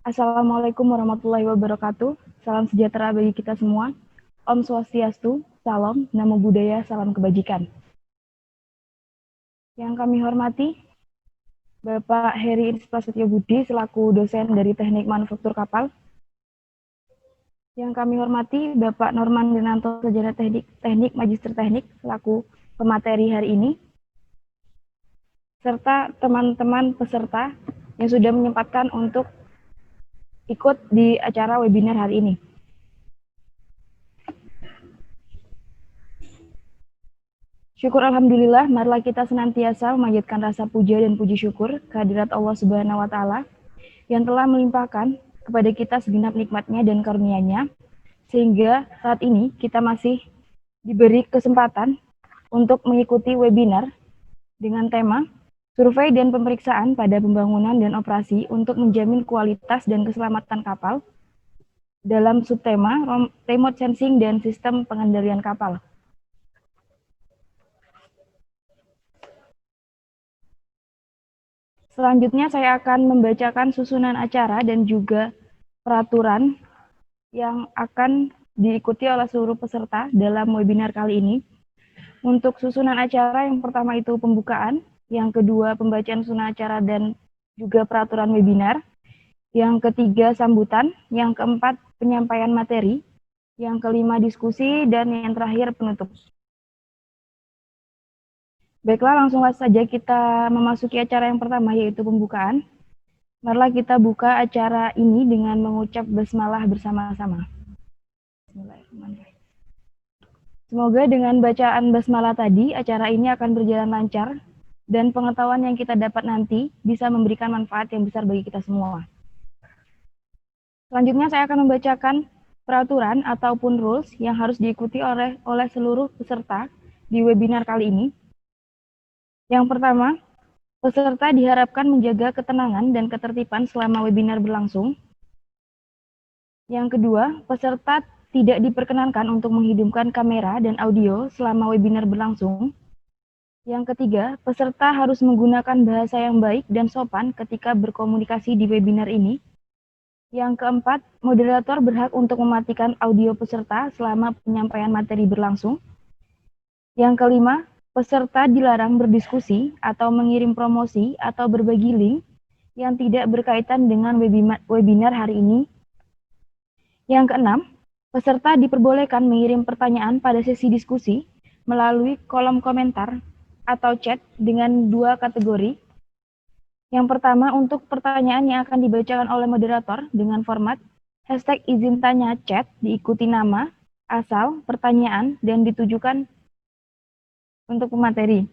Assalamualaikum warahmatullahi wabarakatuh. Salam sejahtera bagi kita semua. Om Swastiastu, salam, namo buddhaya, salam kebajikan. Yang kami hormati, Bapak Heri Prasetyo Budi selaku dosen dari Teknik Manufaktur Kapal. Yang kami hormati, Bapak Norman Denanto, sarjana teknik Magister Teknik selaku pemateri hari ini, serta teman-teman peserta yang sudah menyempatkan untuk ikut di acara webinar hari ini. Syukur alhamdulillah, marilah kita senantiasa memanjatkan rasa puja dan puji syukur kehadirat Allah Subhanahu wa taala yang telah melimpahkan kepada kita segenap nikmatnya dan karunia-Nya, sehingga saat ini kita masih diberi kesempatan untuk mengikuti webinar dengan tema survei dan pemeriksaan pada pembangunan dan operasi untuk menjamin kualitas dan keselamatan kapal dalam subtema remote sensing dan sistem pengendalian kapal. Selanjutnya saya akan membacakan susunan acara dan juga peraturan yang akan diikuti oleh seluruh peserta dalam webinar kali ini. Untuk susunan acara, yang pertama itu pembukaan, yang kedua pembacaan susunan acara dan juga peraturan webinar, yang ketiga sambutan, yang keempat penyampaian materi, yang kelima diskusi, dan yang terakhir penutup. Baiklah, langsung saja kita memasuki acara yang pertama, yaitu pembukaan. Marilah kita buka acara ini dengan mengucap basmalah bersama-sama. Bismillahirrahmanirrahim. Semoga dengan bacaan basmalah tadi, acara ini akan berjalan lancar dan pengetahuan yang kita dapat nanti bisa memberikan manfaat yang besar bagi kita semua. Selanjutnya saya akan membacakan peraturan ataupun rules yang harus diikuti oleh seluruh peserta di webinar kali ini. Yang pertama, peserta diharapkan menjaga ketenangan dan ketertiban selama webinar berlangsung. Yang kedua, peserta tidak diperkenankan untuk menghidupkan kamera dan audio selama webinar berlangsung. Yang ketiga, peserta harus menggunakan bahasa yang baik dan sopan ketika berkomunikasi di webinar ini. Yang keempat, moderator berhak untuk mematikan audio peserta selama penyampaian materi berlangsung. Yang kelima, peserta dilarang berdiskusi atau mengirim promosi atau berbagi link yang tidak berkaitan dengan webinar hari ini. Yang keenam, peserta diperbolehkan mengirim pertanyaan pada sesi diskusi melalui kolom komentar atau chat dengan dua kategori. Yang pertama, untuk pertanyaan yang akan dibacakan oleh moderator dengan format #izin tanya chat diikuti nama, asal, pertanyaan, dan ditujukan untuk pemateri.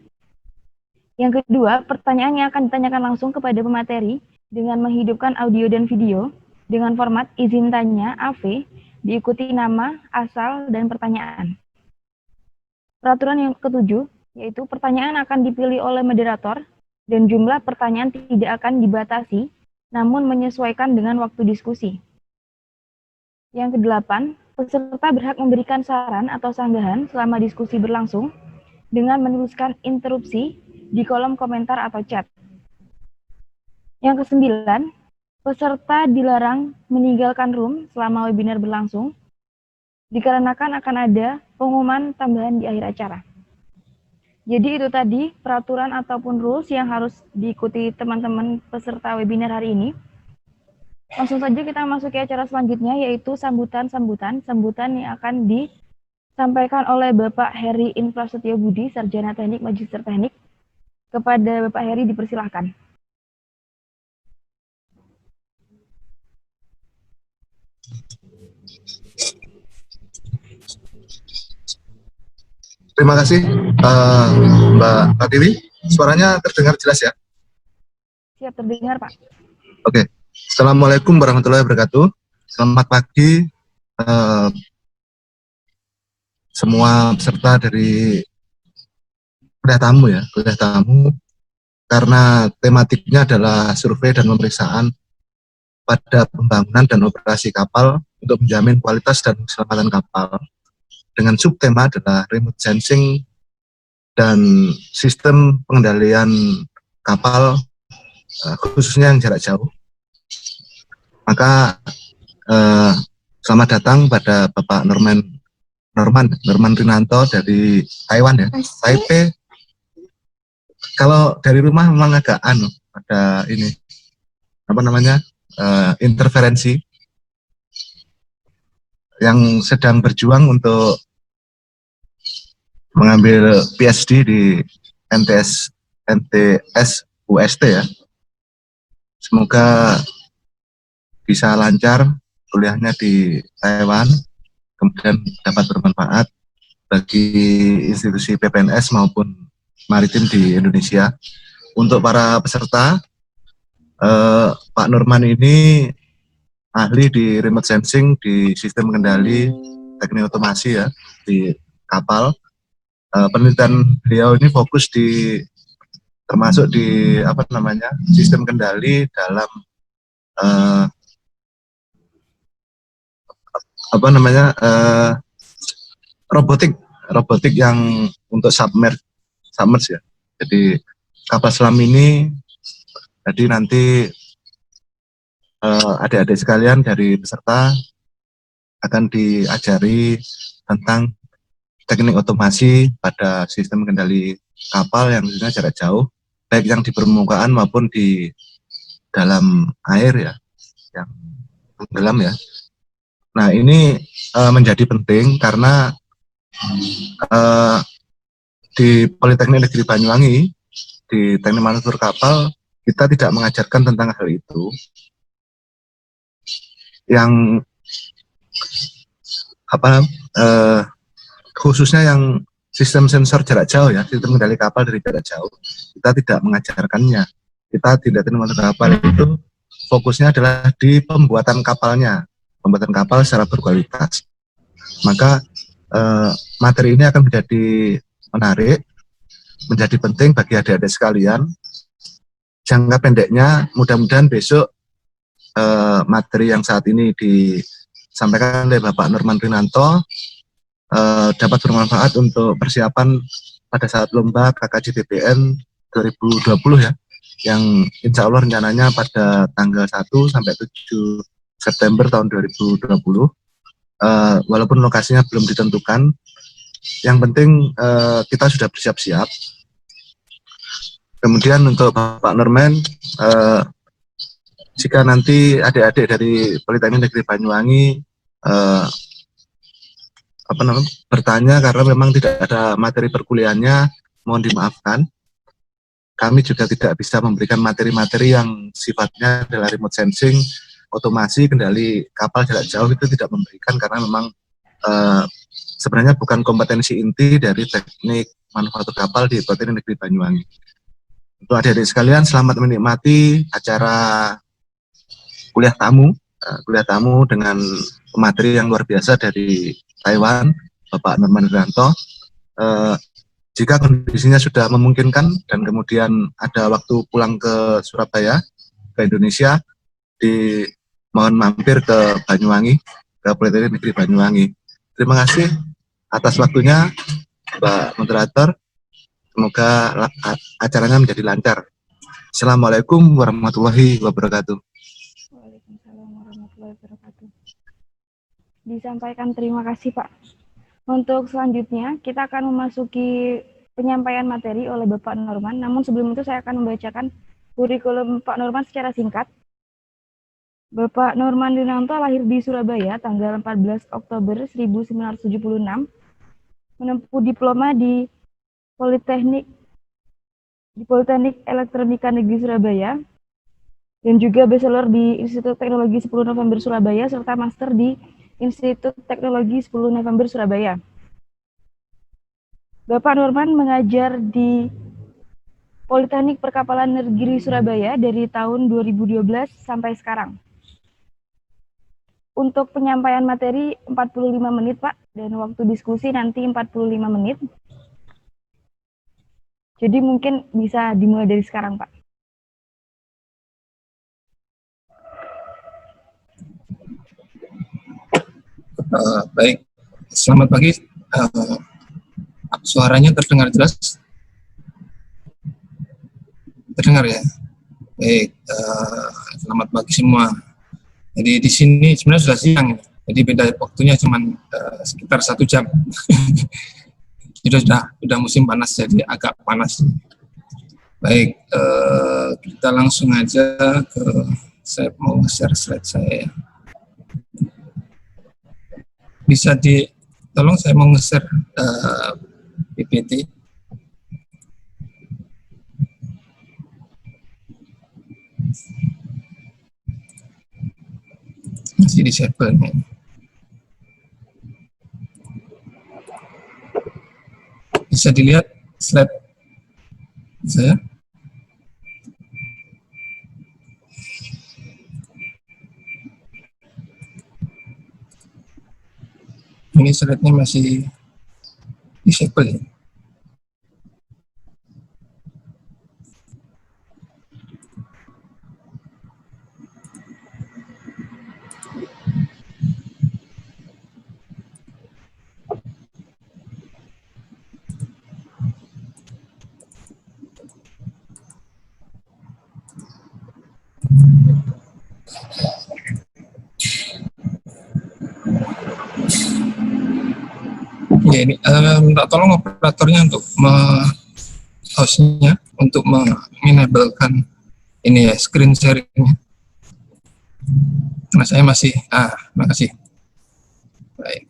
Yang kedua, pertanyaan yang akan ditanyakan langsung kepada pemateri dengan menghidupkan audio dan video dengan format izin tanya AV diikuti nama, asal, dan pertanyaan. Peraturan yang ketujuh, yaitu pertanyaan akan dipilih oleh moderator dan jumlah pertanyaan tidak akan dibatasi, namun menyesuaikan dengan waktu diskusi. Yang kedelapan, peserta berhak memberikan saran atau sanggahan selama diskusi berlangsung dengan menuliskan interupsi di kolom komentar atau chat. Yang kesembilan, peserta dilarang meninggalkan room selama webinar berlangsung, dikarenakan akan ada pengumuman tambahan di akhir acara. Jadi itu tadi peraturan ataupun rules yang harus diikuti teman-teman peserta webinar hari ini. Langsung saja kita masuki acara selanjutnya, yaitu sambutan yang akan disampaikan oleh Bapak Heri Prasetyo Budi, sarjana teknik Magister Teknik. Kepada Bapak Heri dipersilahkan. Terima kasih Mbak Pratiwi. Suaranya terdengar jelas ya? Siap terdengar, Pak. Oke. Assalamualaikum warahmatullahi wabarakatuh. Selamat pagi semua peserta dari kuliah tamu ya, karena tematiknya adalah survei dan pemeriksaan pada pembangunan dan operasi kapal untuk menjamin kualitas dan keselamatan kapal. Dengan subtema adalah remote sensing dan sistem pengendalian kapal, khususnya yang jarak jauh. Maka selamat datang pada Bapak Norman Rinanto dari Taiwan ya, Taipei. Kalau dari rumah memang agak ada ini apa namanya interferensi, yang sedang berjuang untuk mengambil PhD di NTS UST ya. Semoga bisa lancar kuliahnya di Taiwan, kemudian dapat bermanfaat bagi institusi PPNS maupun maritim di Indonesia. Untuk para peserta, Pak Norman ini ahli di remote sensing di sistem kendali teknik otomasi ya di kapal. Penelitian beliau ini fokus termasuk di apa namanya sistem kendali dalam apa namanya robotik yang untuk submerge ya. Jadi kapal selam ini, jadi nanti adik-adik sekalian dari peserta akan diajari tentang teknik otomasi pada sistem kendali kapal yang khususnya jarak jauh, baik yang di permukaan maupun di dalam air ya, yang tenggelam ya. Nah ini menjadi penting karena di Politeknik Negeri Banyuwangi, di teknik manufaktur kapal, kita tidak mengajarkan tentang hal itu. Yang apa khususnya yang sistem sensor jarak jauh ya, sistem kendali kapal dari jarak jauh, kita tidak mengajarkannya. Kita tidak teknik manufaktur kapal itu fokusnya adalah di pembuatan kapalnya, pembuatan kapal secara berkualitas. Maka materi ini akan menjadi menarik, menjadi penting bagi adik-adik sekalian. Jangka pendeknya, mudah-mudahan besok materi yang saat ini disampaikan oleh Bapak Norman Rinanto dapat bermanfaat untuk persiapan pada saat lomba KKJDPN 2020 ya, yang insya Allah rencananya pada tanggal 1 sampai 7 September tahun 2020. Walaupun lokasinya belum ditentukan, yang penting kita sudah bersiap-siap. Kemudian untuk Bapak Norman, jika nanti adik-adik dari Politeknik Negeri Banyuwangi bertanya karena memang tidak ada materi perkuliahannya, mohon dimaafkan. Kami juga tidak bisa memberikan materi-materi yang sifatnya adalah remote sensing, otomasi, kendali kapal jarak jauh, itu tidak memberikan karena memang sebenarnya bukan kompetensi inti dari teknik manufaktur kapal di Politeknik Negeri Banyuwangi. Untuk adik-adik sekalian, selamat menikmati acara kuliah tamu dengan materi yang luar biasa dari Taiwan, Bapak Norman Rinanto. Jika kondisinya sudah memungkinkan dan kemudian ada waktu pulang ke Surabaya, ke Indonesia, mohon mampir ke Banyuwangi, ke Politeknik Negeri Banyuwangi. Terima kasih atas waktunya, Mbak Moderator. Semoga acaranya menjadi lancar. Assalamualaikum warahmatullahi wabarakatuh. Waalaikumsalam warahmatullahi wabarakatuh. Disampaikan terima kasih Pak. Untuk selanjutnya kita akan memasuki penyampaian materi oleh Bapak Norman. Namun sebelum itu saya akan membacakan kurikulum Pak Norman secara singkat. Bapak Norman Rinanto lahir di Surabaya tanggal 14 Oktober 1976, menempuh diploma di Politeknik Elektronika Negeri Surabaya, dan juga bachelor di Institut Teknologi 10 November Surabaya, serta master di Institut Teknologi 10 November Surabaya. Bapak Norman mengajar di Politeknik Perkapalan Negeri Surabaya dari tahun 2012 sampai sekarang. Untuk penyampaian materi 45 menit Pak, dan waktu diskusi nanti 45 menit. Jadi mungkin bisa dimulai dari sekarang Pak. Baik, selamat pagi. Suaranya terdengar jelas? Terdengar ya? Baik, selamat pagi semua. Jadi di sini sebenarnya sudah siang, jadi beda waktunya cuma sekitar 1 jam. sudah musim panas, jadi agak panas. Baik, kita langsung aja ke, saya mau share slide saya. Bisa tolong saya mau nge-share PPT. Masih disable nih. Bisa dilihat slide saya? Ini slide-nya masih disable ya. Ya, ini minta tolong operatornya untuk hostnya untuk menenablekan ini ya, screen sharingnya. Karena saya masih, makasih. Baik.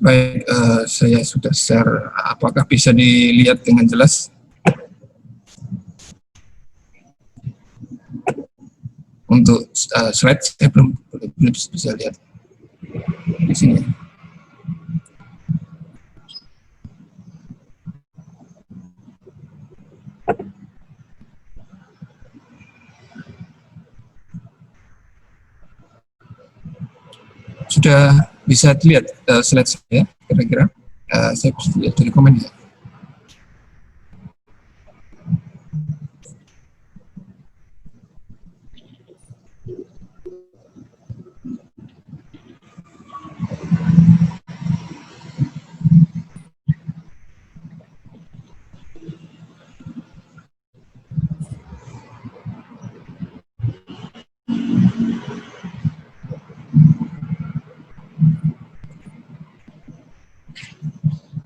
Baik, saya sudah share. Apakah bisa dilihat dengan jelas? Untuk slide saya belum bisa lihat di sini. Sudah bisa dilihat slide saya kira-kira? Saya bisa lihat dari komen ya.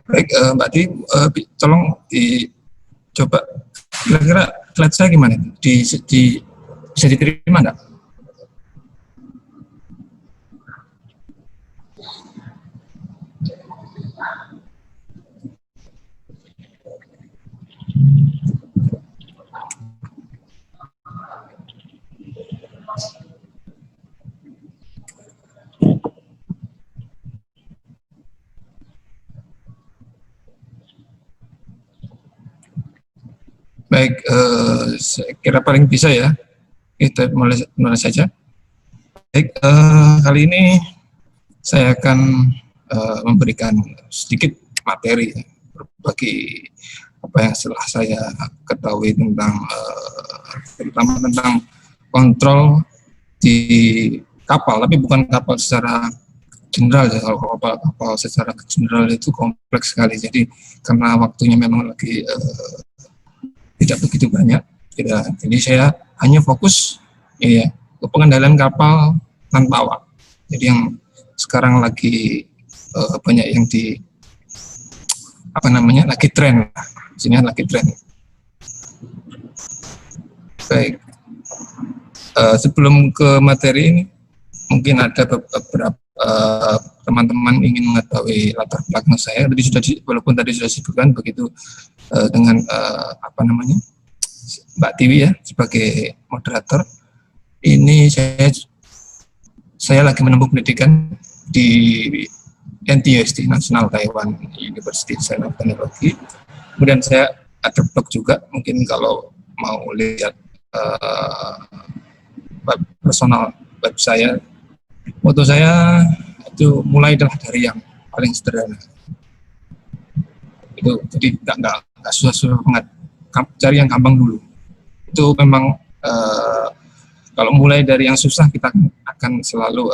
Baik, Mbak Di, tolong dicoba kira-kira slide saya gimana? Bisa diterima enggak? Baik, saya kira paling bisa ya. Kita mulai saja. Baik, kali ini saya akan memberikan sedikit materi berbagi apa yang setelah saya ketahui tentang terutama tentang kontrol di kapal, tapi bukan kapal secara general ya. Kalau kapal secara general itu kompleks sekali. Jadi karena waktunya memang lagi tidak begitu banyak, jadi saya hanya fokus ya ke pengendalian kapal tanpa awak. Jadi yang sekarang lagi banyak yang lagi tren, sini lagi tren. Baik, sebelum ke materi ini, mungkin ada beberapa teman-teman ingin mengetahui latar belakang saya. Walaupun tadi sudah disebutkan begitu dengan Mbak Tiwi ya sebagai moderator. Ini saya lagi menempuh pendidikan di NTUST, National Taiwan University Center of Technology. Kemudian saya ada blog juga, mungkin kalau mau lihat personal web saya. Moto saya itu mulai dari yang paling sederhana. Itu jadi nggak susah-susah banget, cari yang gampang dulu. Itu memang kalau mulai dari yang susah kita akan selalu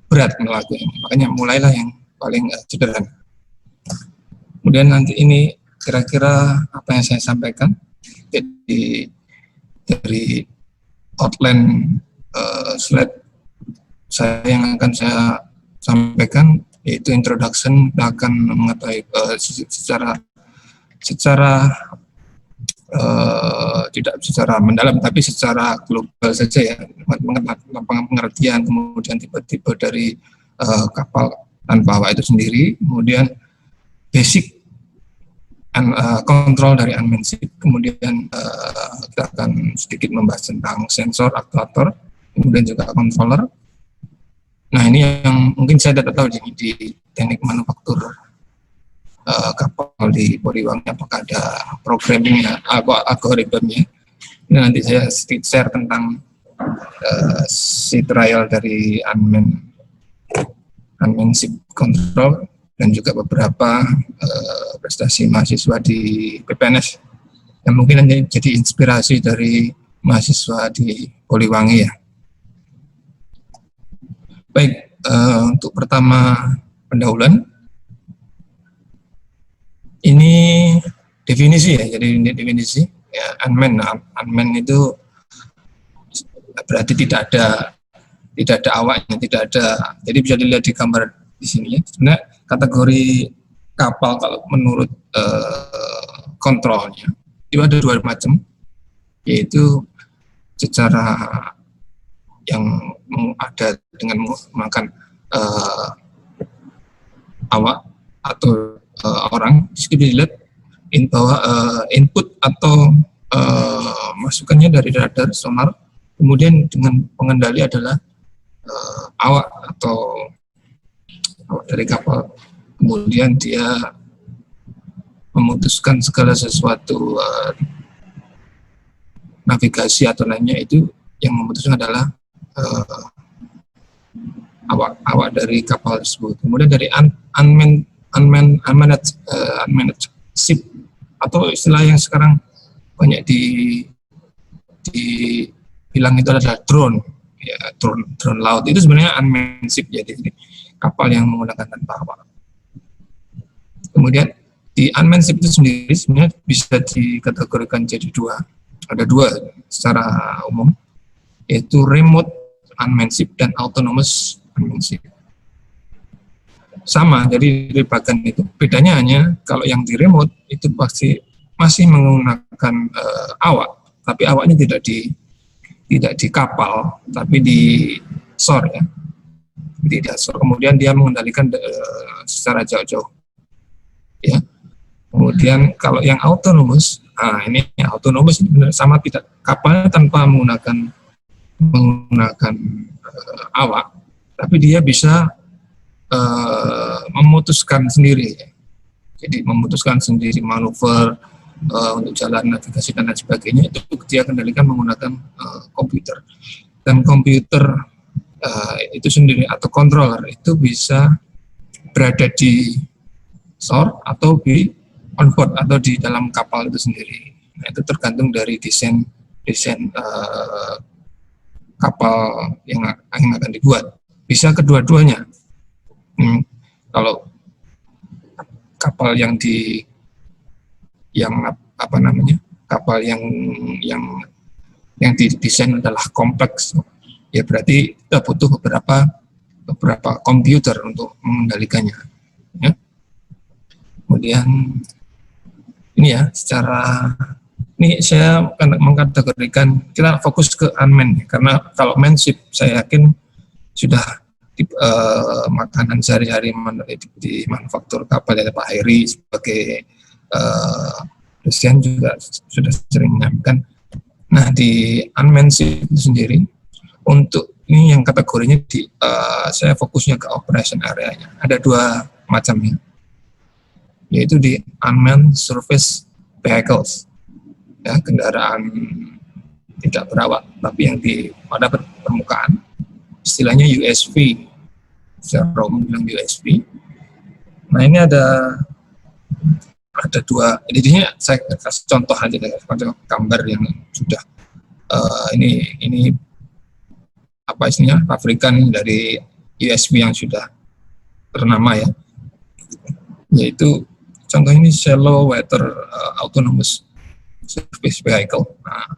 berat melakukan. Makanya mulailah yang paling sederhana. Kemudian nanti ini kira-kira apa yang saya sampaikan, jadi dari outline slide saya yang akan saya sampaikan yaitu introduction, akan mengetahui secara tidak secara mendalam tapi secara global saja ya, pengertian, kemudian tipe-tipe dari kapal tanpa awak itu sendiri, kemudian basic kontrol dari unmanned ship, kemudian kita akan sedikit membahas tentang sensor, aktuator, kemudian juga controller. Nah ini yang mungkin saya tidak tahu di teknik manufaktur kapal di Poliwangi apakah ada programmingnya, algoritmnya. Ini nanti saya sedikit share tentang sea trial dari unmanned ship control dan juga beberapa prestasi mahasiswa di PPNS yang mungkin jadi inspirasi dari mahasiswa di Poliwangi ya. Baik, untuk pertama pendahuluan ini definisi ya, jadi ini definisi ya, unmanned itu berarti tidak ada awaknya, tidak ada. Jadi bisa dilihat di gambar di sini ya. Sebenarnya kategori kapal kalau menurut kontrolnya itu ada dua macam, yaitu secara yang ada dengan menggunakan awak atau orang, bisa dilihat bahwa input atau masukannya dari radar, sonar, kemudian dengan pengendali adalah awak atau awak dari kapal, kemudian dia memutuskan segala sesuatu navigasi atau lainnya, itu yang memutuskan adalah awak dari kapal tersebut. Kemudian dari unmanned ship atau istilah yang sekarang banyak dibilang itu adalah drone ya, drone laut itu sebenarnya unmanned ship, jadi kapal yang menggunakan tanpa awak. Kemudian di unmanned ship itu sendiri sebenarnya bisa dikategorikan jadi ada dua secara umum, yaitu remote unmanned ship dan autonomous unmanned ship. Sama, jadi dari bagian itu bedanya hanya kalau yang di remote itu pasti masih menggunakan awak, tapi awaknya tidak di kapal tapi di shore ya, di shore. Kemudian dia mengendalikan secara jauh-jauh ya. Kemudian kalau yang autonomous, ini autonomous ini benar sama, tidak kapalnya tanpa menggunakan awak, tapi dia bisa memutuskan sendiri, jadi memutuskan sendiri manuver untuk jalan navigasi dan lain sebagainya, itu dia kendalikan menggunakan komputer. Dan komputer itu sendiri atau controller itu bisa berada di shore atau di onboard atau di dalam kapal itu sendiri. Nah, itu tergantung dari desain kapal yang akan dibuat. Bisa kedua-duanya. Kalau kapal kapal yang didesain adalah kompleks, ya berarti kita butuh beberapa komputer untuk mengendalikannya ya. Kemudian ini ya, ini saya mengkategorikan, kita fokus ke unmanned karena kalau manned ship saya yakin sudah makanan sehari-hari di manufaktur kapal ya, Pak Heri sebagai dosen juga sudah sering menyampaikan. Nah di unmanned ship itu sendiri, untuk ini yang kategorinya saya fokusnya ke operation area-nya. Ada dua macamnya, yaitu di unmanned surface vehicles ya, kendaraan tidak berawak tapi yang pada permukaan, istilahnya USV, secara umum bilang USV. Nah ini ada dua, jadinya saya kasih contoh aja, gambar yang sudah ini apa istilahnya, pabrikan dari USV yang sudah ternama ya. yaitu contoh ini shallow water autonomous surface vehicle. Nah,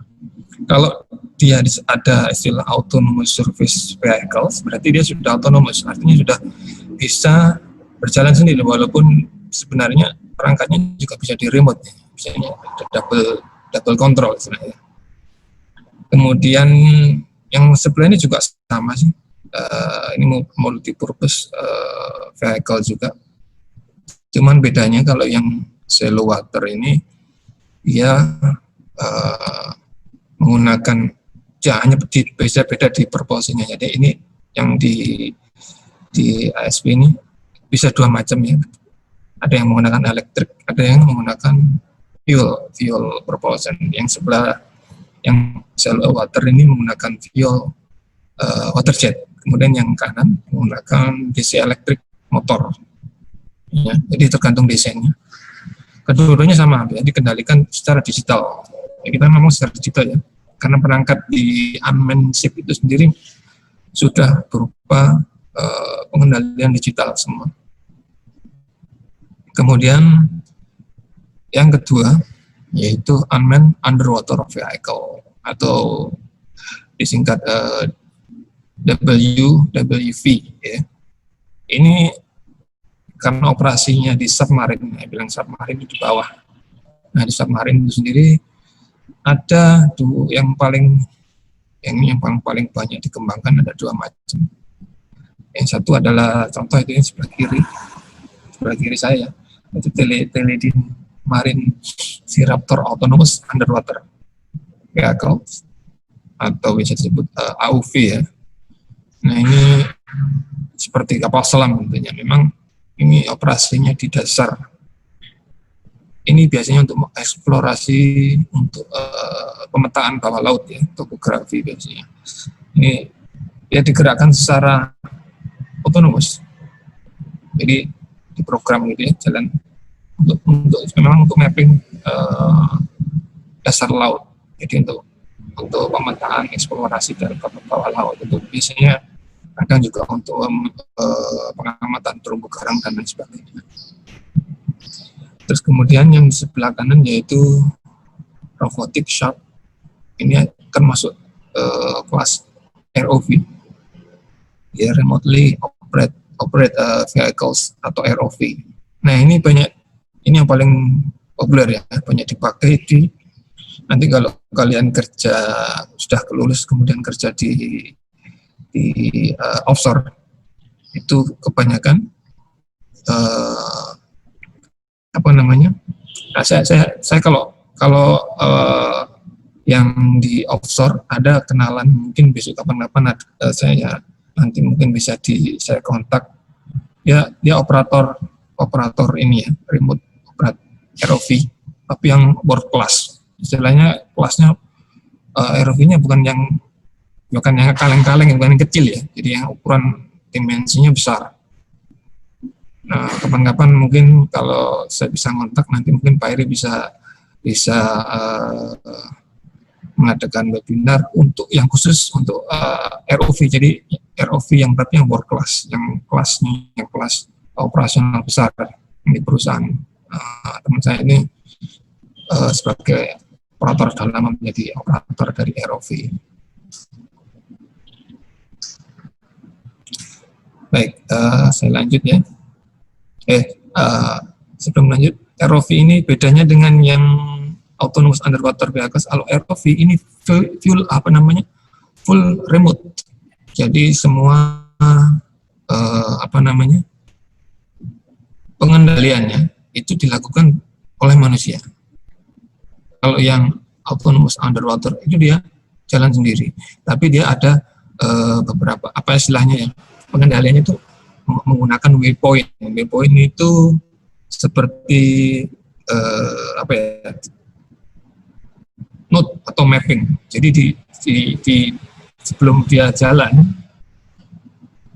kalau dia ada istilah autonomous surface vehicle, berarti dia sudah autonomous, artinya sudah bisa berjalan sendiri, walaupun sebenarnya perangkatnya juga bisa di remote, misalnya double control sebenarnya. Kemudian yang sebelah ini juga sama sih, ini multi-purpose vehicle juga. Cuman bedanya kalau yang shallow water ini dia menggunakan hanya beda di propulsinya. Jadi ini yang di ASP ini bisa dua macam ya. Ada yang menggunakan elektrik, ada yang menggunakan fuel propulsion. Yang sebelah yang shallow water ini menggunakan fuel water jet. Kemudian yang kanan menggunakan DC elektrik motor. Ya, jadi tergantung desainnya. Kedua-duanya sama, ya, dikendalikan secara digital. Ya, kita memang secara digital ya, karena perangkat di unmanned ship itu sendiri sudah berupa pengendalian digital semua. Kemudian yang kedua yaitu unmanned underwater vehicle atau disingkat WWV. Ya. Ini karena operasinya di submarine, ya, bilang submarine di bawah. Nah di submarine itu sendiri ada yang paling paling banyak dikembangkan ada dua macam. Yang satu adalah contoh itu yang sebelah kiri saya, itu Teledin Marine Sea Raptor Autonomous Underwater Vehicle atau bisa disebut AUV ya. Nah ini seperti kapal selam tentunya. Memang ini operasinya di dasar. Ini biasanya untuk mengeksplorasi, untuk pemetaan bawah laut ya, topografi biasanya. Ini ya digerakkan secara otonomus. Jadi diprogram gitu ya, jalan memang untuk mapping dasar laut. Jadi untuk pemetaan eksplorasi dari bawah laut itu biasanya kadang juga untuk pengamatan terumbu karang dan lain sebagainya. Terus kemudian yang di sebelah kanan yaitu robotic shop. Ini akan masuk kelas ROV, ya, remotely operate vehicles atau ROV. Nah ini yang paling populer ya, banyak dipakai nanti kalau kalian kerja sudah lulus kemudian kerja di offshore itu kebanyakan saya kalau yang di offshore ada kenalan, mungkin besok kapan-kapan saya nanti mungkin bisa saya kontak ya, dia operator ini ya, remote operate ROV tapi yang world class, istilahnya kelasnya ROV-nya bukan yang kaleng-kaleng, bukan yang kecil ya, jadi yang ukuran dimensinya besar. Nah, kapan-kapan mungkin kalau saya bisa kontak nanti mungkin Pak Eri bisa mengadakan webinar untuk yang khusus untuk ROV. Jadi ROV yang berarti yang world class, yang kelas operasional besar di perusahaan. Teman saya ini sebagai operator sudah lama menjadi operator dari ROV. Baik, saya lanjut ya. Sebelum lanjut, ROV ini bedanya dengan yang autonomous underwater vehicles. Kalau ROV ini full remote. Jadi semua pengendaliannya itu dilakukan oleh manusia. Kalau yang autonomous underwater itu dia jalan sendiri, tapi dia ada beberapa istilahnya ya, pengendaliannya itu menggunakan waypoint. Waypoint itu seperti node atau mapping. Jadi di sebelum dia jalan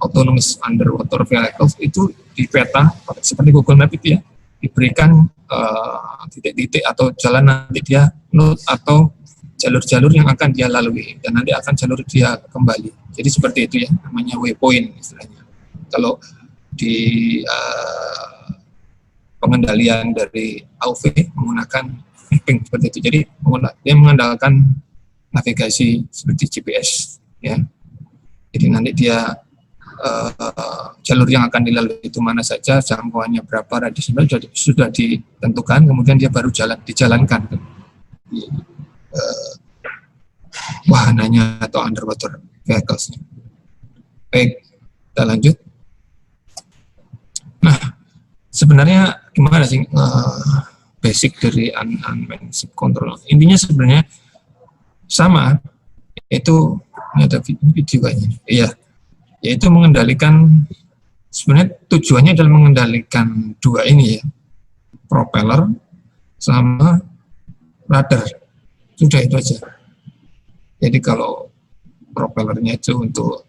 autonomous underwater vehicles itu di peta seperti Google Map itu ya, diberikan titik-titik atau jalan nanti dia node atau jalur-jalur yang akan dia lalui dan nanti akan jalur dia kembali. Jadi seperti itu ya, namanya waypoint istilahnya. Kalau di pengendalian dari AUV menggunakan mapping seperti itu. Jadi dia mengandalkan navigasi seperti GPS, ya. Jadi nanti dia jalur yang akan dilalui itu mana saja, jangkauannya berapa, radiusnya sudah ditentukan, kemudian dia baru dijalankan di wahananya atau underwater vehicles. Baik, kita lanjut. Nah, sebenarnya gimana sih basic dari unmanned ship control? Intinya sebenarnya sama, yaitu ini ada video kayaknya. Iya, yaitu mengendalikan, sebenarnya tujuannya adalah mengendalikan dua ini ya, propeller sama rudder. Sudah itu aja. Jadi kalau propellernya itu untuk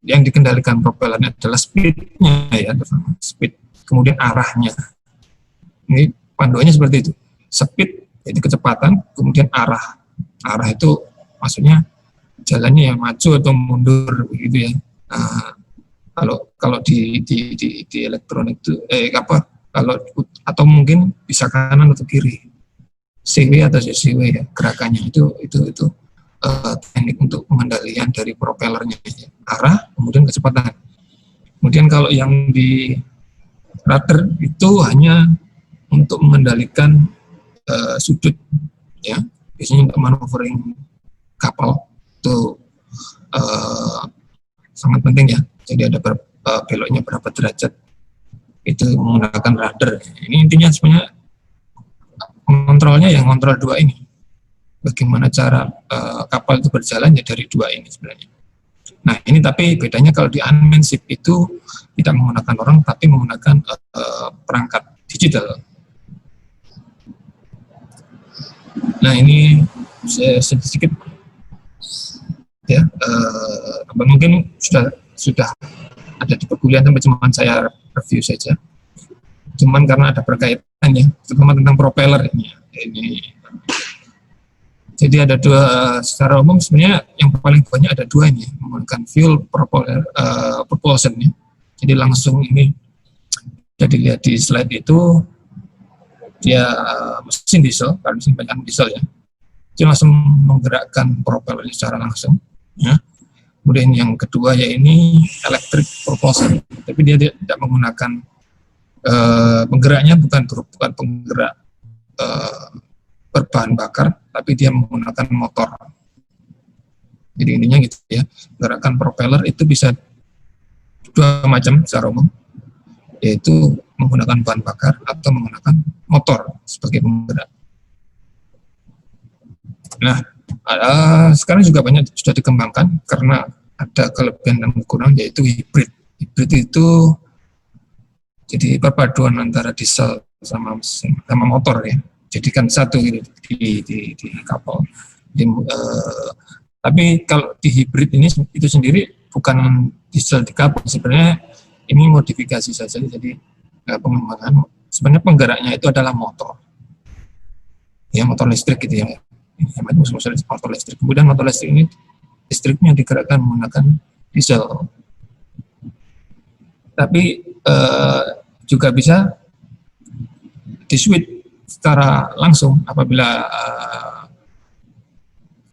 yang dikendalikan propellernya adalah speed-nya ya, speed, kemudian arahnya. Ini panduannya seperti itu. Speed jadi kecepatan, kemudian arah. Arah itu maksudnya jalannya yang maju atau mundur begitu ya. Kalau di elektronik itu kalau atau mungkin bisa kanan atau kiri, CW atau CCW ya, gerakannya itu teknik untuk pengendalian dari propellernya ya. Arah kemudian kecepatan. Kemudian kalau yang di rudder itu hanya untuk mengendalikan sudut ya, biasanya untuk maneuvering kapal itu sangat penting ya. Jadi ada beloknya berapa derajat, itu menggunakan rudder. Ini intinya sebenarnya kontrolnya yang kontrol dua ini. Bagaimana cara kapal itu berjalan ya dari dua ini sebenarnya. Nah ini tapi bedanya kalau di unmanned ship itu tidak menggunakan orang tapi menggunakan perangkat digital. Nah ini sedikit ya, mungkin sudah ada di perkuliahan tapi cuma saya review saja. Cuman karena ada berkaitan ya, terutama tentang propeller ini. Jadi ada dua, secara umum sebenarnya yang paling banyak ada dua ini, menggunakan fuel propulsion ya. Jadi langsung ini bisa dilihat di slide itu, dia mesin diesel, karena mesin banyak diesel ya. Dia langsung menggerakkan propeller secara langsung ya. Kemudian yang kedua ya ini electric propulsion, tapi dia tidak menggunakan penggeraknya bukan penggerak berbahan bakar, tapi dia menggunakan motor. Jadi intinya gitu ya, gerakan propeller itu bisa dua macam secara umum, yaitu menggunakan bahan bakar atau menggunakan motor sebagai penggerak. Nah, sekarang juga banyak sudah dikembangkan karena ada kelebihan dan kekurangan, yaitu hybrid. Hybrid itu jadi perpaduan antara diesel sama mesin sama motor ya. Jadi kan satu gitu di kapal. Tapi kalau di hybrid ini itu sendiri bukan diesel di kapal, sebenarnya ini modifikasi saja. Jadi pengembangan sebenarnya penggeraknya itu adalah motor. Ya, motor listrik gitu ya. Motor listrik. Kemudian motor listrik ini listriknya digerakkan menggunakan diesel. Tapi juga bisa di-switch secara langsung apabila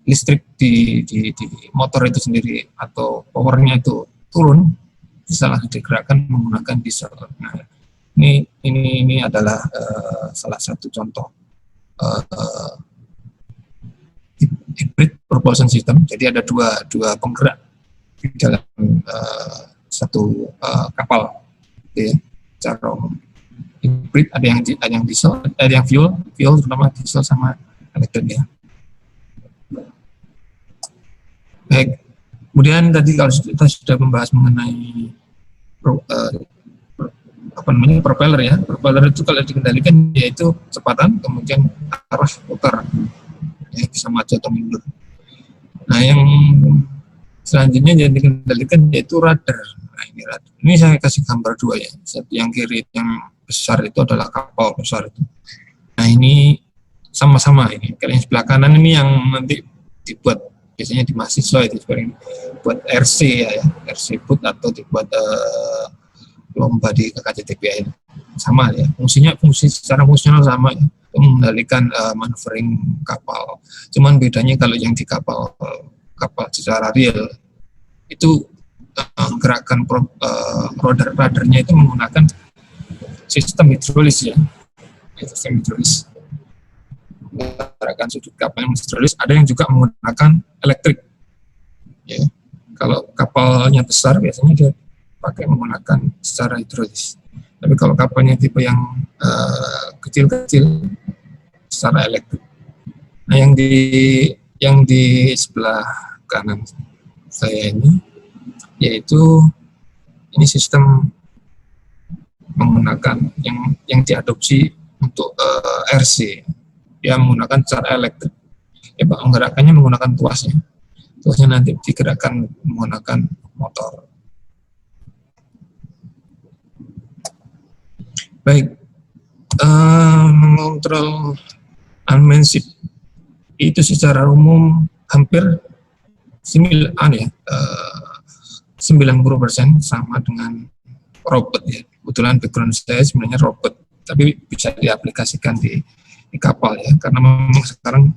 listrik di motor itu sendiri atau powernya itu turun, bisa langsung digerakkan menggunakan diesel. Nah, ini adalah salah satu contoh hybrid propulsion system. Jadi ada dua penggerak di dalam satu kapal, ya, secara umum. Hybrid ada yang diesel, ada yang fuel terutama diesel sama elektrik ya. Baik. Kemudian tadi kalau kita sudah membahas mengenai propeller ya. Propeller itu kalau dikendalikan yaitu kecepatan, kemudian arah putar, ya, bisa maju atau mundur. Nah yang selanjutnya yang dikendalikan yaitu rudder. Nah ini rudder. Ini saya kasih gambar dua ya. Yang kiri yang besar itu adalah kapal besar itu. Nah ini sama-sama ini. Kalau yang sebelah kanan ini yang nanti dibuat biasanya di mahasiswa itu buat RC ya, RC boot atau dibuat lomba di KKJTPA ini. sama ya, fungsi secara fungsional sama ya, untuk mengendalikan maneuvering kapal. Cuman bedanya kalau yang di kapal secara real itu gerakan radarnya itu menggunakan sistem hidrolis ya, sistem hidrolis. Gerakan sudut kapal yang hidrolis, ada yang juga menggunakan elektrik. Ya, kalau kapalnya besar biasanya dia pakai menggunakan secara hidrolis. Tapi kalau kapalnya tipe yang kecil-kecil secara elektrik. Nah, yang di sebelah kanan saya ini, yaitu ini sistem menggunakan yang diadopsi untuk RC, dia menggunakan secara elektrik. Ya, menggerakannya menggunakan tuasnya. Tuasnya nanti digerakkan menggunakan motor. Baik, mengontrol unmanned ship itu secara umum hampir 90% sama dengan robot ya. Kebetulan background saya sebenarnya robot, tapi bisa diaplikasikan di kapal ya, karena memang sekarang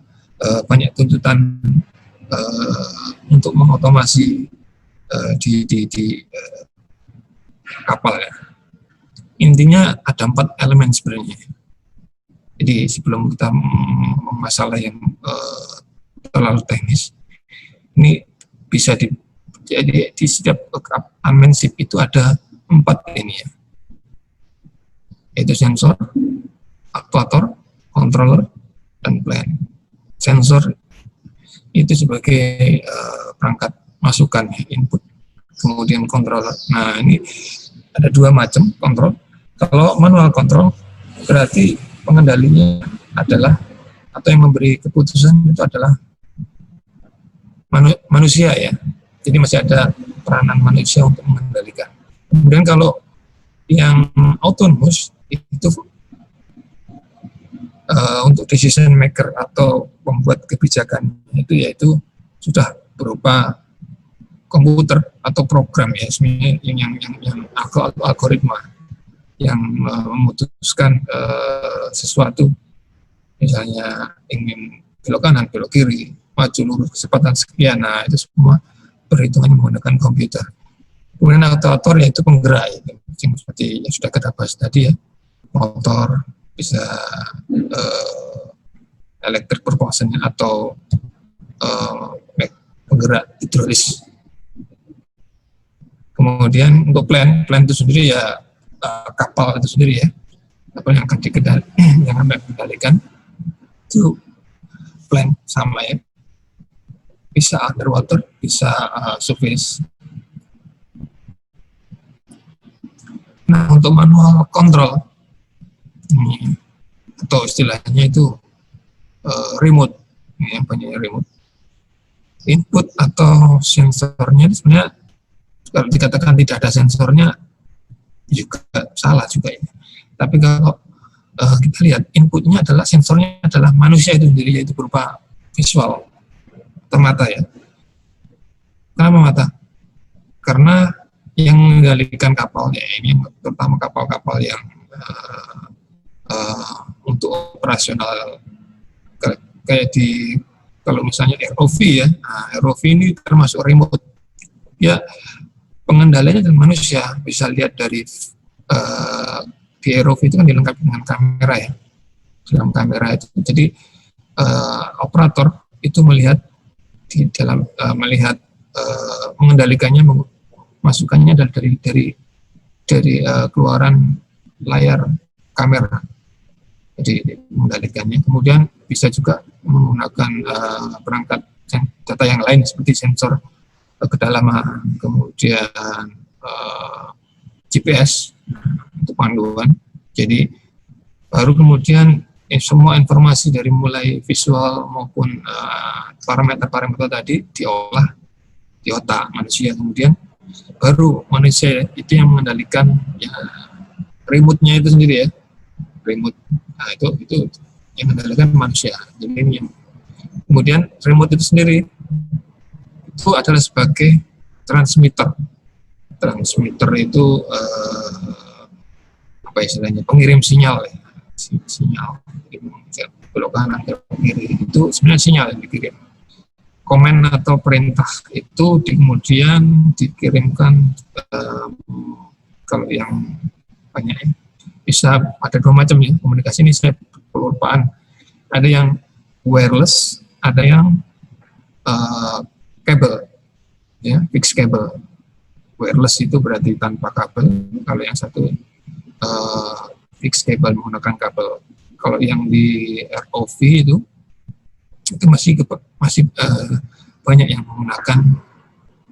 banyak tuntutan untuk mengotomasi di kapal ya. Intinya ada 4 elemen sebenarnya. Jadi sebelum kita masalah yang terlalu teknis, ini bisa jadi di setiap unmanned ship itu ada 4 ini ya, yaitu sensor, aktuator, controller, dan plan. Sensor itu sebagai perangkat masukan ya, input. Kemudian controller. Nah, ini ada 2 macam kontrol. Kalau manual control berarti pengendalinya adalah, atau yang memberi keputusan itu adalah manusia ya. Jadi masih ada peranan manusia untuk mengendalikan. Kemudian kalau yang autonomous itu untuk decision maker atau pembuat kebijakan itu yaitu sudah berupa komputer atau program ya, sebenarnya yang algoritma yang memutuskan sesuatu, misalnya ingin belok kanan, belok kiri, maju lurus kecepatan sekian. Nah, itu semua perhitungan menggunakan komputer. Kemudian aktuator yaitu penggerak, yang seperti yang sudah kita bahas tadi ya, motor, bisa electric propulsion atau penggerak hidrolis. Kemudian untuk plan itu sendiri ya, kapal itu sendiri ya, kapal yang akan dikendalikan itu plan sama ya, bisa underwater, bisa surface. Nah, untuk manual control ini, atau istilahnya itu remote, ini yang banyak remote, input atau sensornya sebenarnya kalau dikatakan tidak ada sensornya juga salah juga ya. Tapi kalau kita lihat inputnya adalah, sensornya adalah manusia itu sendiri, yaitu berupa visual atau mata ya. Kenapa mata? Karena yang mengendalikan kapalnya ini, terutama kapal-kapal yang untuk operasional kayak di, kalau misalnya ROV ya, nah, ROV ini termasuk remote ya, pengendaliannya dengan manusia. Bisa lihat dari di ROV itu kan dilengkapi dengan kamera ya, dalam kamera itu. Jadi operator itu melihat di dalam melihat mengendalikannya, masukannya dari keluaran layar kamera. Jadi mengendalikannya. Kemudian bisa juga menggunakan perangkat data yang lain seperti sensor kedalaman, kemudian GPS untuk panduan. Jadi baru kemudian semua informasi dari mulai visual maupun parameter-parameter tadi diolah di otak manusia. Kemudian baru manusia itu yang mengendalikan ya, remote-nya itu sendiri ya, remote. Nah, itu yang mengendalikan manusia. Jadi yang kemudian remote itu sendiri itu adalah sebagai transmitter. Transmitter itu apa istilahnya, pengirim sinyal ya. Sinyal belok kanan belok kiri itu sebenarnya sinyal yang dikirim. Komen atau perintah itu kemudian dikirimkan kalau yang banyak ya, bisa ada dua macam ya komunikasi ini, saya kelupaan. Ada yang wireless, ada yang kabel ya, fixed kabel. Wireless itu berarti tanpa kabel, kalau yang satu fixed kabel menggunakan kabel. Kalau yang di ROV itu masih banyak yang menggunakan,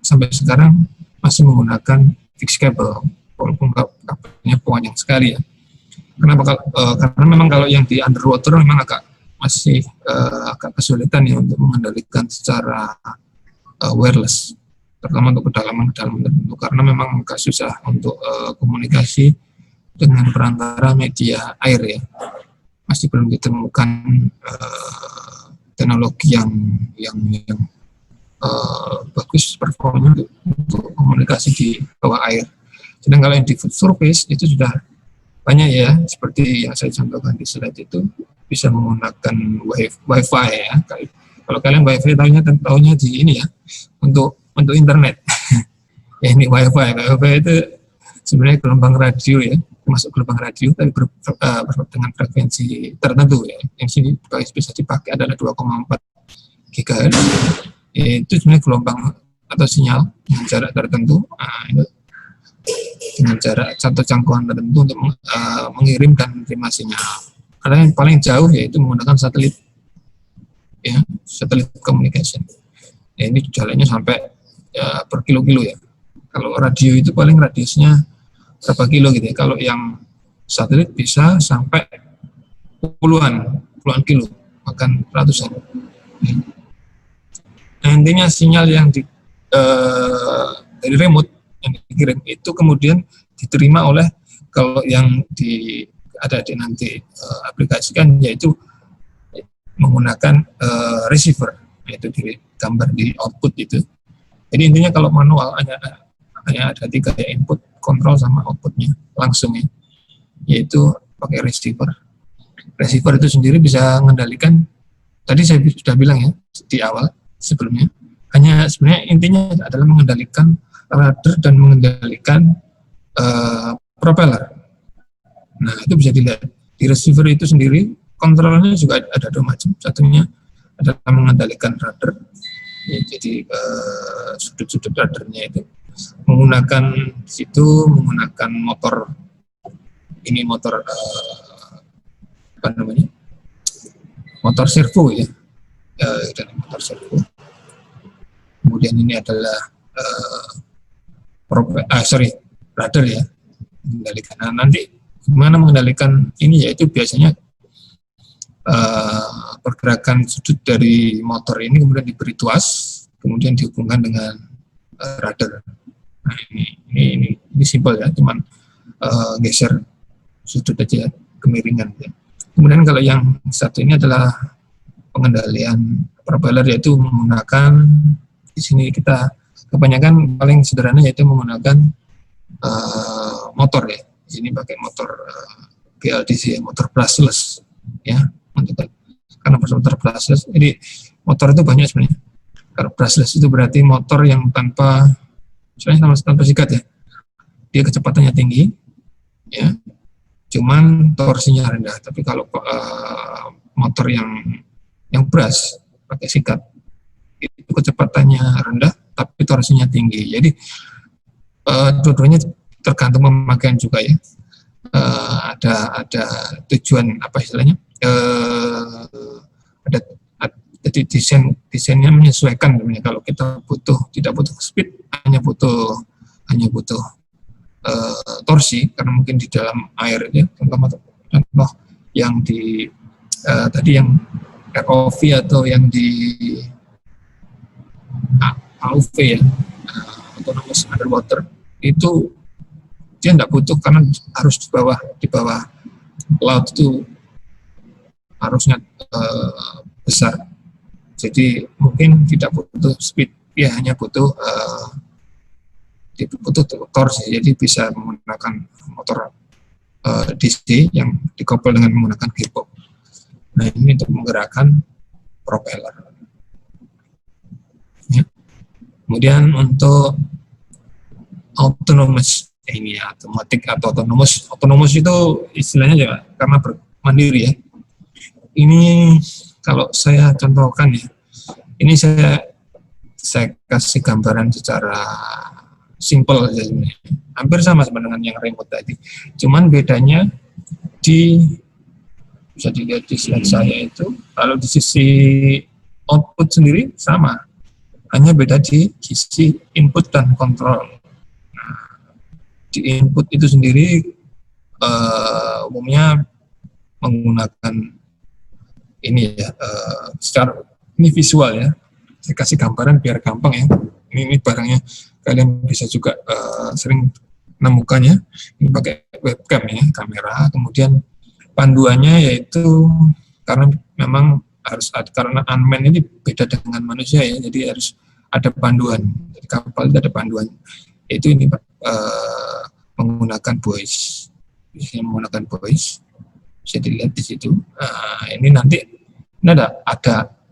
sampai sekarang masih menggunakan fixed kabel, walaupun kabelnya panjang sekali ya. Kenapa? Karena memang kalau yang di underwater memang masih agak kesulitan ya untuk mengendalikan secara wireless, terutama untuk kedalaman tertentu, karena memang agak susah untuk komunikasi dengan perantara media air ya. Masih belum ditemukan teknologi yang bagus performanya untuk komunikasi di bawah air. Sedangkan kalau yang di surface itu sudah banyak ya, seperti yang saya contohkan di slide itu, bisa menggunakan wifi ya. Kalau kalian wifi tahunya di ini ya, untuk internet. Ya ini wifi itu sebenarnya gelombang radio ya, masuk gelombang radio tapi dengan frekuensi tertentu ya. Yang sini bisa dipakai adalah 2,4 GHz. Itu sebenarnya gelombang atau sinyal dengan jarak tertentu. Itu dengan jarak atau jangkauan tertentu untuk mengirim dan menerima sinyal. Karena yang paling jauh yaitu menggunakan satelit, ya, satelit communication. Ya, ini jalannya sampai berkilo-kilo ya. Kalau radio itu paling radiusnya berapa kilo gitu ya. Kalau yang satelit bisa sampai puluhan kilo, bahkan ratusan. Nah, intinya sinyal yang dari remote yang dikirim itu kemudian diterima oleh, kalau yang ada di nanti aplikasikan, yaitu menggunakan receiver, yaitu gambar di output itu. Jadi intinya kalau manual hanya ada 3 ya, input, kontrol sama outputnya langsung ya, yaitu pakai receiver. Receiver itu sendiri bisa mengendalikan, tadi saya sudah bilang ya di awal sebelumnya, hanya sebenarnya intinya adalah mengendalikan rudder dan mengendalikan propeller. Nah, itu bisa dilihat di receiver itu sendiri, kontrolnya juga ada 2 macam. Satunya adalah mengendalikan rudder, ya, jadi sudut-sudut ruddernya itu menggunakan motor motor servo ya, dan motor servo. Kemudian ini adalah rudder ya, mengendalikan. Nah, nanti gimana mengendalikan ini, yaitu biasanya pergerakan sudut dari motor ini kemudian diberi tuas, kemudian dihubungkan dengan rudder. Nah, ini simpel ya, cuman geser sudut aja, kemiringan ya. Kemudian kalau yang satu ini adalah pengendalian propeller, yaitu menggunakan, di sini kita kebanyakan paling sederhana yaitu menggunakan motor ya. Di sini pakai motor PLDC, motor brushless ya, karena motor brushless. Jadi motor itu banyak sebenarnya. Kalau brushless itu berarti motor yang tanpa sikat ya. Dia kecepatannya tinggi ya, cuman torsinya rendah. Tapi kalau motor yang brush pakai sikat itu kecepatannya rendah tapi torsinya tinggi. Jadi dua-duanya tergantung pemakaian juga ya. Ada tujuan apa istilahnya, jadi desainnya menyesuaikan. Kalau kita tidak butuh speed, hanya butuh torsi, karena mungkin di dalam air ya, contoh yang di tadi yang ROV atau yang di AUV ya, autonomous underwater, itu dia tidak butuh, karena harus di bawah laut itu harusnya besar. Jadi mungkin tidak butuh speed, ya hanya butuh torsi. Jadi bisa menggunakan motor DC yang dikoppel dengan menggunakan gearbox. Nah, ini untuk menggerakkan propeller. Ya. Kemudian untuk autonomous ini ya, otomatik atau autonomous itu istilahnya ya karena mandiri ya. Ini kalau saya contohkan ya, ini saya kasih gambaran secara simple aja sebenarnya. Hampir sama sebenarnya yang remote tadi. Cuman bedanya bisa dilihat di slide saya itu, kalau di sisi output sendiri sama, hanya beda di sisi input dan kontrol. Nah, di input itu sendiri umumnya menggunakan ini ya, secara ini visual ya, saya kasih gambaran biar gampang ya. Ini barangnya kalian bisa juga sering menemukannya. Ini pakai webcam ya, kamera. Kemudian panduannya yaitu karena memang harus ada, karena unmanned ini beda dengan manusia ya, jadi harus ada panduan. Jadi kapal itu ada panduan. Itu ini menggunakan voice, bisa menggunakan voice. Bisa dilihat di situ. Ini nanti ini ada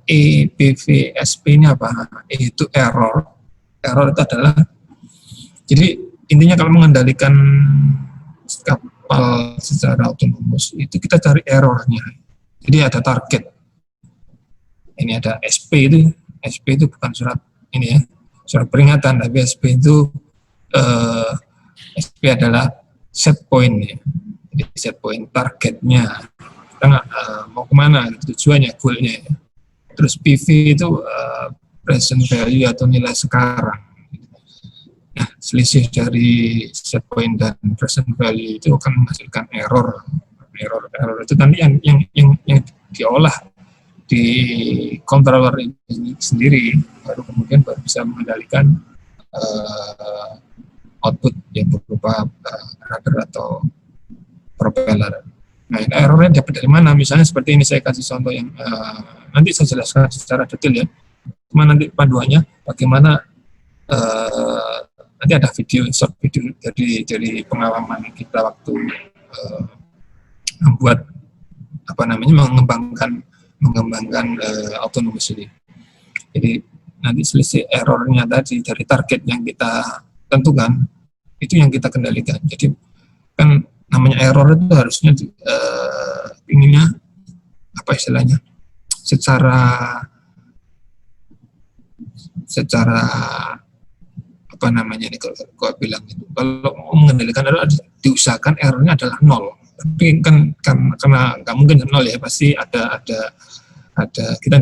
E, PV, SP ini apa? E itu error. Error itu adalah, jadi intinya kalau mengendalikan kapal secara otonomus itu kita cari errornya. Jadi ada target. Ini ada SP itu. SP itu bukan surat ini ya, surat peringatan, tapi SP itu SP adalah set point ya. Jadi set point targetnya. Kita mau kemana, tujuannya, goalnya. Ya. Terus PV itu present value atau nilai sekarang. Nah, selisih dari set point dan present value itu akan menghasilkan error. Error itu nanti yang diolah di controller ini sendiri, baru kemudian bisa mengendalikan output yang berupa rudder atau propeller. Nah, errornya dapat dari mana? Misalnya seperti ini, saya kasih contoh yang nanti saya jelaskan secara detail ya. Cuma nanti panduannya bagaimana, nanti ada video, short video dari pengalaman kita waktu membuat mengembangkan autonomous ini. Jadi nanti selisih errornya tadi dari target yang kita tentukan itu yang kita kendalikan. Jadi kan namanya error itu harusnya inginnya apa istilahnya, secara apa namanya ini kalau bilang itu, kalau mengendalikan error diusahakan errornya adalah 0. Tapi kan karena nggak mungkin 0 ya, pasti ada kita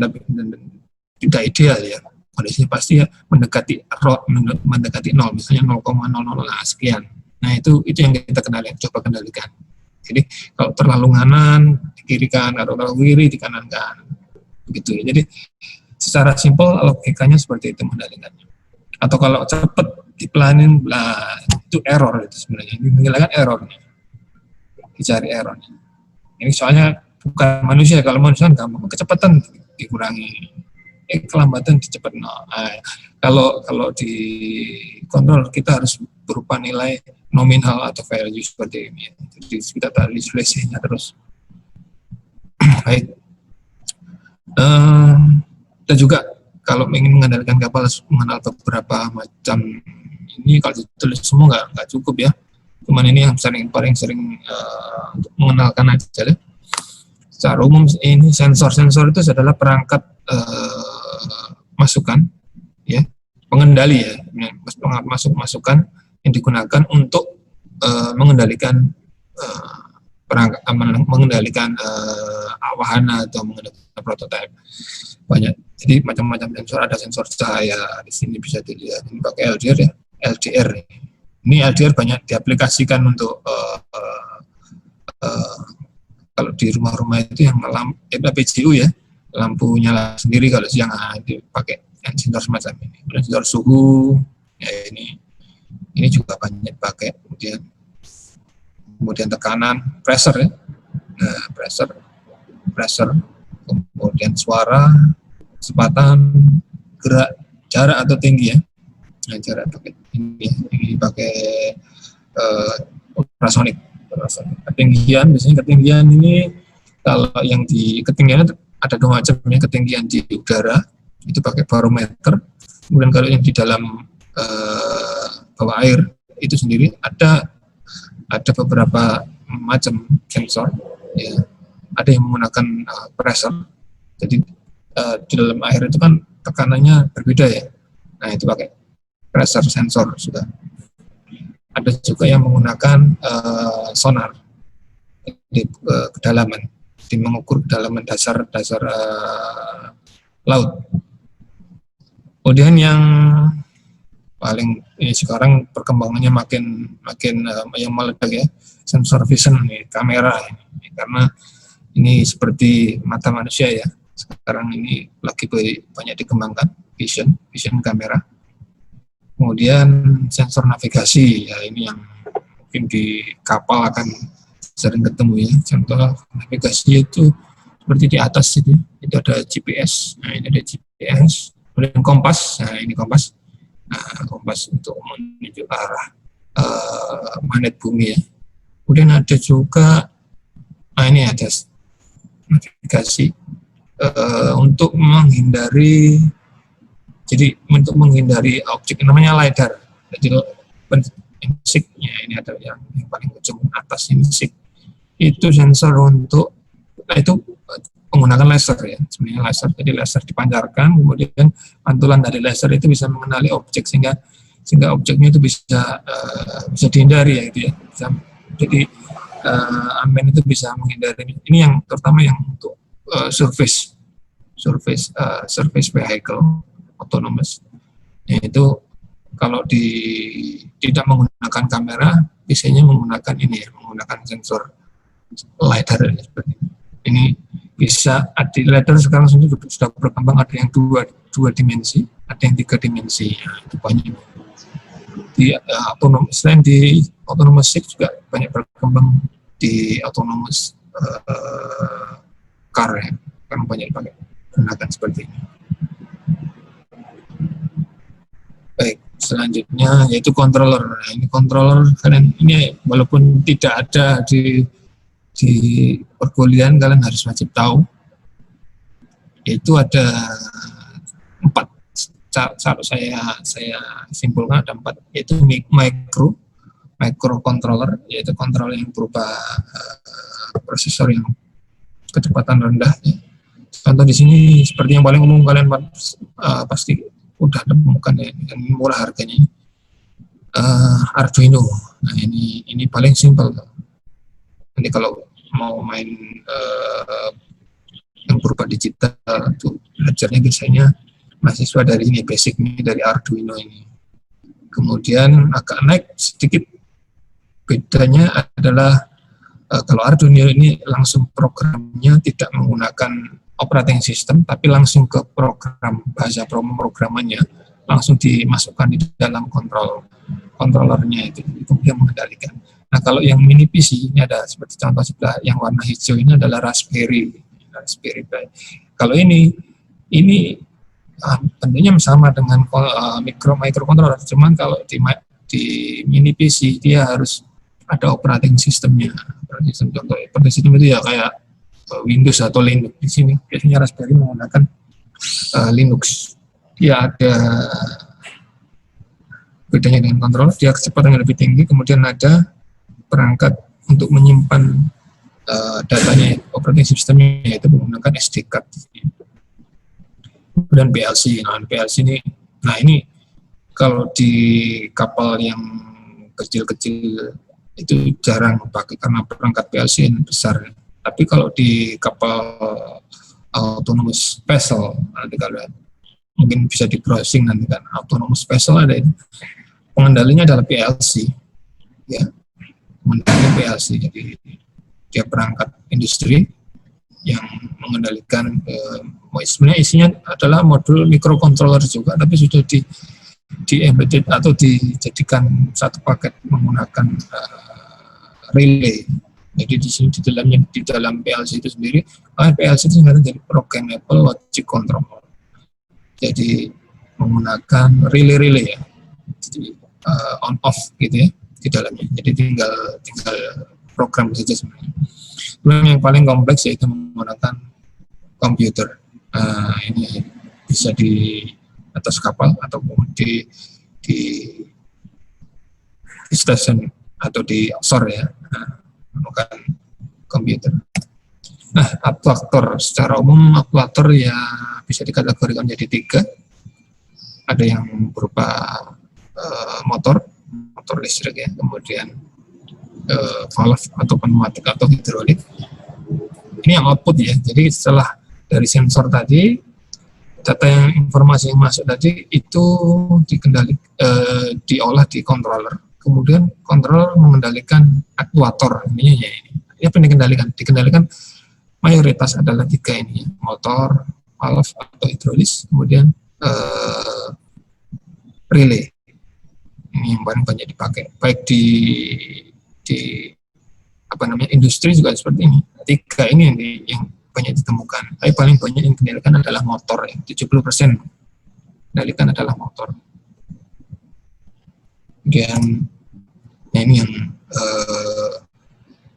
tidak ideal ya, kondisinya pasti ya mendekati 0, misalnya 0,000 sekian. Nah itu yang kita coba kendalikan. Jadi kalau terlalu nganan di kiri kan, atau terlalu kiri di kanan kan, begitu ya. Jadi secara simpel logikanya seperti itu mengendalikannya. Atau kalau cepat dipelanin, itu error itu sebenarnya. Ini menghilangkan errornya, dicari errornya. Ini soalnya bukan manusia. Kalau manusia gampang, kecepatan dikurangi, kelambatan dicepat. Kalau di kontrol kita harus berupa nilai nominal atau value seperti ini. Jadi kita tarik selisihnya terus. Baik. Dan juga kalau ingin mengendalikan kapal mengenal beberapa macam ini, kalau ditulis semua nggak cukup ya. Cuman ini yang paling sering untuk mengenalkan aja deh. Secara umum ini sensor itu adalah perangkat masukan ya, pengendali ya, masukan yang digunakan untuk mengendalikan mengendalikan wahana atau mengendalikan prototipe. Banyak, jadi macam-macam sensor. Ada sensor cahaya di sini bisa dilihat. Ini pakai LDR ya, LDR. Ini LDR banyak diaplikasikan untuk kalau di rumah-rumah itu yang PJU ya, lampu nyala sendiri kalau siang dipakai sensor semacam ini. Kemudian sensor suhu, ya ini juga banyak dipakai. Kemudian tekanan, pressure ya, nah, pressure, kemudian suara, kecepatan, gerak, jarak atau tinggi ya. Nah, jarak pakai ini pakai ultrasonik salah satu. Ketinggian, biasanya ketinggian ini kalau yang di ketinggian ada dua macam ya, ketinggian di udara itu pakai barometer, kemudian kalau yang di dalam bawah air itu sendiri ada beberapa macam sensor ya. Ada yang menggunakan pressure, jadi di dalam air itu kan tekanannya berbeda ya, nah itu pakai pressure sensor juga. Ada juga yang menggunakan sonar di kedalaman, di mengukur kedalaman dasar laut. Kemudian yang paling ini sekarang perkembangannya makin yang meledak ya, sensor vision nih, kamera ini, karena ini seperti mata manusia ya. Sekarang ini lagi banyak dikembangkan vision kamera. Kemudian sensor navigasi ya, ini yang mungkin di kapal akan sering ketemu ya. Contoh navigasi itu seperti di atas itu ada GPS. Nah, ini ada GPS. Kemudian kompas. Nah, ini kompas. Nah, kompas untuk menuju arah planet bumi ya. Kemudian ada juga ini ada navigasi untuk menghindari objek namanya LiDAR. Jadi SIG-nya ini ada yang paling ujung atas ini SIG. Itu sensor untuk itu menggunakan laser ya. Sebenarnya laser. Jadi laser dipancarkan, kemudian pantulan dari laser itu bisa mengenali objek sehingga objeknya itu bisa dihindari ya gitu ya. Jadi Amen itu bisa menghindari. Ini yang terutama yang untuk surface vehicle autonomous, yaitu kalau tidak menggunakan kamera, biasanya menggunakan ini ya, menggunakan sensor LiDAR seperti ini. Ini bisa LiDAR sekarang sudah berkembang, ada yang dua dimensi, ada yang 3 dimensi. Nah, itu banyak. Di selain di autonomous ship juga banyak berkembang di autonomous car ya, kan banyak gunakan seperti ini. Baik, selanjutnya yaitu controller. Nah, ini controller kalian ini walaupun tidak ada di perkuliahan, kalian harus wajib tahu. Yaitu ada 4. Kalau saya simpulkan ada 4, yaitu microcontroller, yaitu controller yang berupa prosesor yang kecepatan rendah. Ya. Contoh di sini seperti yang paling umum kalian pasti udah temukan ya, dan murah harganya. Arduino. Nah ini paling simpel. Nanti kalau mau main yang berupa digital itu belajarnya biasanya mahasiswa dari ini, basic ini dari Arduino ini. Kemudian agak naik sedikit bedanya adalah kalau Arduino ini langsung programnya tidak menggunakan operating system, tapi langsung ke program, bahasa pemrogramannya langsung dimasukkan di dalam controllernya itu yang mengendalikan. Nah kalau yang mini PC ini ada seperti contoh sebelah yang warna hijau ini adalah Raspberry Pi. Kalau ini tentunya sama dengan microcontroller, cuman kalau di mini PC dia harus ada operating systemnya. Operating system itu ya kayak Windows atau Linux. Di sini biasanya Raspberry menggunakan Linux. Dia ada bedanya dengan controller, dia kecepatannya lebih tinggi, kemudian ada perangkat untuk menyimpan datanya, operating systemnya, yaitu menggunakan SD card. Kemudian PLC. Nah, PLC ini kalau di kapal yang kecil-kecil itu jarang pakai karena perangkat PLC yang besar. Tapi kalau di kapal autonomous vessel, nanti kalian mungkin bisa di browsing nanti kan, autonomous vessel ada itu. Pengendalinya adalah PLC, ya, pengendalinya PLC. Jadi dia perangkat industri yang mengendalikan. Sebenarnya isinya adalah modul microcontroller juga, tapi sudah di embedded atau dijadikan satu paket menggunakan relay. Jadi di sini di dalam PLC itu sendiri, PLC itu sebenarnya jadi programmable logic controller. Jadi menggunakan relay ya, jadi on off gitu ya di dalamnya. Jadi tinggal program saja sebenarnya. Kemudian yang paling kompleks yaitu menggunakan komputer. Ini bisa di atas kapal ataupun di stasiun atau di offshore ya, menggunakan komputer. Nah, aktuator secara umum aktuator ya bisa dikategorikan menjadi 3. Ada yang berupa motor listrik ya, kemudian valve atau pneumatik atau hidrolik. Ini yang output ya. Jadi setelah dari sensor tadi, data informasi yang masuk tadi itu diolah di controller. Kemudian controller mengendalikan aktuator. Ini apa yang dikendalikan? Dikendalikan mayoritas adalah 3 ini, motor, valve atau hidrolis, kemudian relay. Ini yang paling banyak dipakai, baik di industri juga seperti ini. 3 ini yang banyak ditemukan. Tapi paling banyak yang dikendalikan adalah motor ya, 70% dikendalikan adalah motor. Kemudian ini yang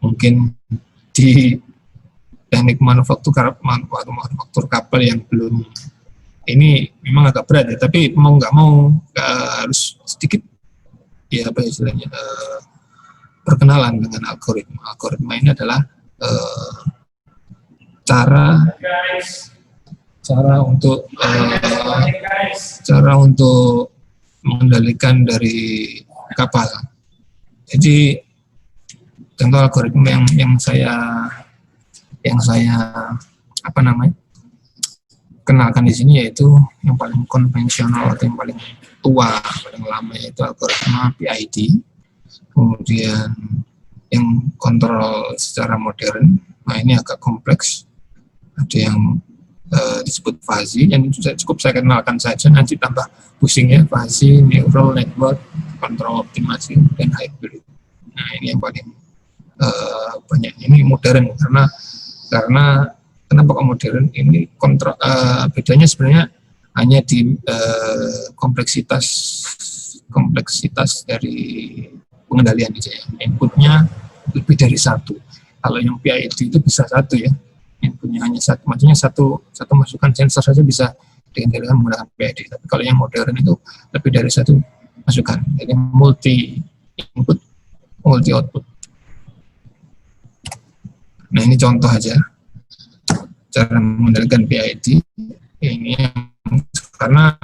mungkin di teknik manufaktur kapal yang belum, ini memang agak berat ya, tapi mau nggak mau harus sedikit ya apa istilahnya perkenalan dengan algoritma. Algoritma ini adalah cara untuk mengendalikan dari kapal. Jadi contoh algoritma yang saya kenalkan di sini yaitu yang paling konvensional atau yang paling tua, paling lama, yaitu algoritma PID. Kemudian yang kontrol secara modern, nah ini agak kompleks. Ada yang disebut fuzzy, yang cukup saya kenalkan saja, nanti tambah pusing ya, fuzzy, neural network, kontrol optimasi, dan hybrid. Nah ini yang paling banyak, ini modern karena kenapa kok modern? Ini bedanya sebenarnya hanya di kompleksitas dari pengendalian aja ya. Inputnya lebih dari 1. Kalau yang PID itu bisa 1 ya, inputnya hanya 1, maksudnya satu masukan sensor saja bisa dikendalikan menggunakan PID. Tapi kalau yang modern itu lebih dari 1 masukan, jadi multi input, multi output. Nah ini contoh aja cara mengendalikan PID ini, karena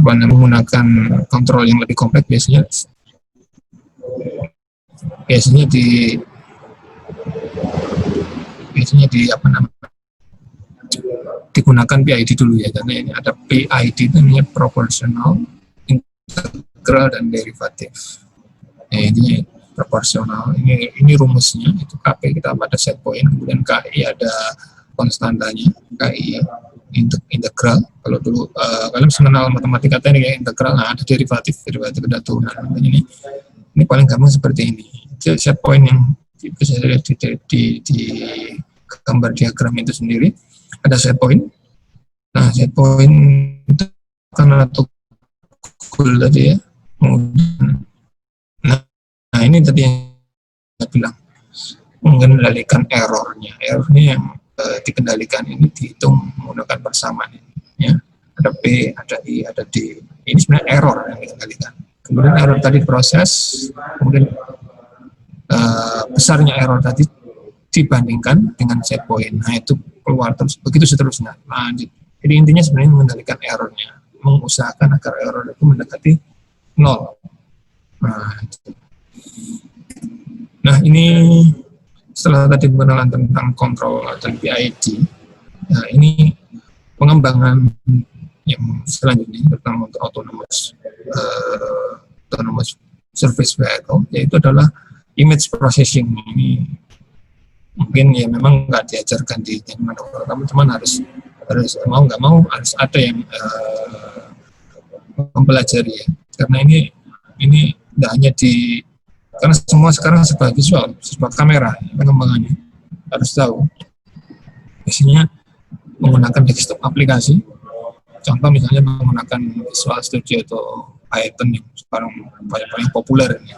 menggunakan kontrol yang lebih kompleks biasanya digunakan PID dulu ya, karena ini ada PID itu namanya proportional, integral, dan derivatif. Ini proporsional, ini rumusnya, itu KP kita pada set point, kemudian KI ada konstantanya, KI integral. Kalau dulu kalian mengenal matematika teknik ya, integral, nah ada derivatif ada turunan. Ini paling gampang seperti ini. Set point yang bisa dilihat di gambar diagram itu sendiri, ada set point. Nah set point itu karena tukul tadi ya, kemudian nah ini tadi yang saya bilang, mengendalikan errornya yang dikendalikan ini dihitung menggunakan persamaan ini ya, ada P, ada I, ada D. Ini sebenarnya error yang dikendalikan. Kemudian error tadi diproses, kemudian besarnya error tadi dibandingkan dengan set point, nah itu keluar terus, begitu seterusnya. Nah, jadi intinya sebenarnya mengendalikan errornya, mengusahakan agar error itu mendekati 0. Nah ini setelah tadi pengenalan tentang kontrol dan PID, nah ini pengembangan yang selanjutnya terutama untuk autonomous service vehicle, yaitu adalah image processing. Ini mungkin ya memang nggak diajarkan di manufaktur, teman-teman harus mau nggak mau harus ada yang mempelajari ya, karena ini tidak hanya karena semua sekarang serba visual, serba kamera, pengembangannya harus tahu. Biasanya menggunakan desktop aplikasi, Contoh misalnya menggunakan Visual Studio atau Python yang sekarang paling populer ini.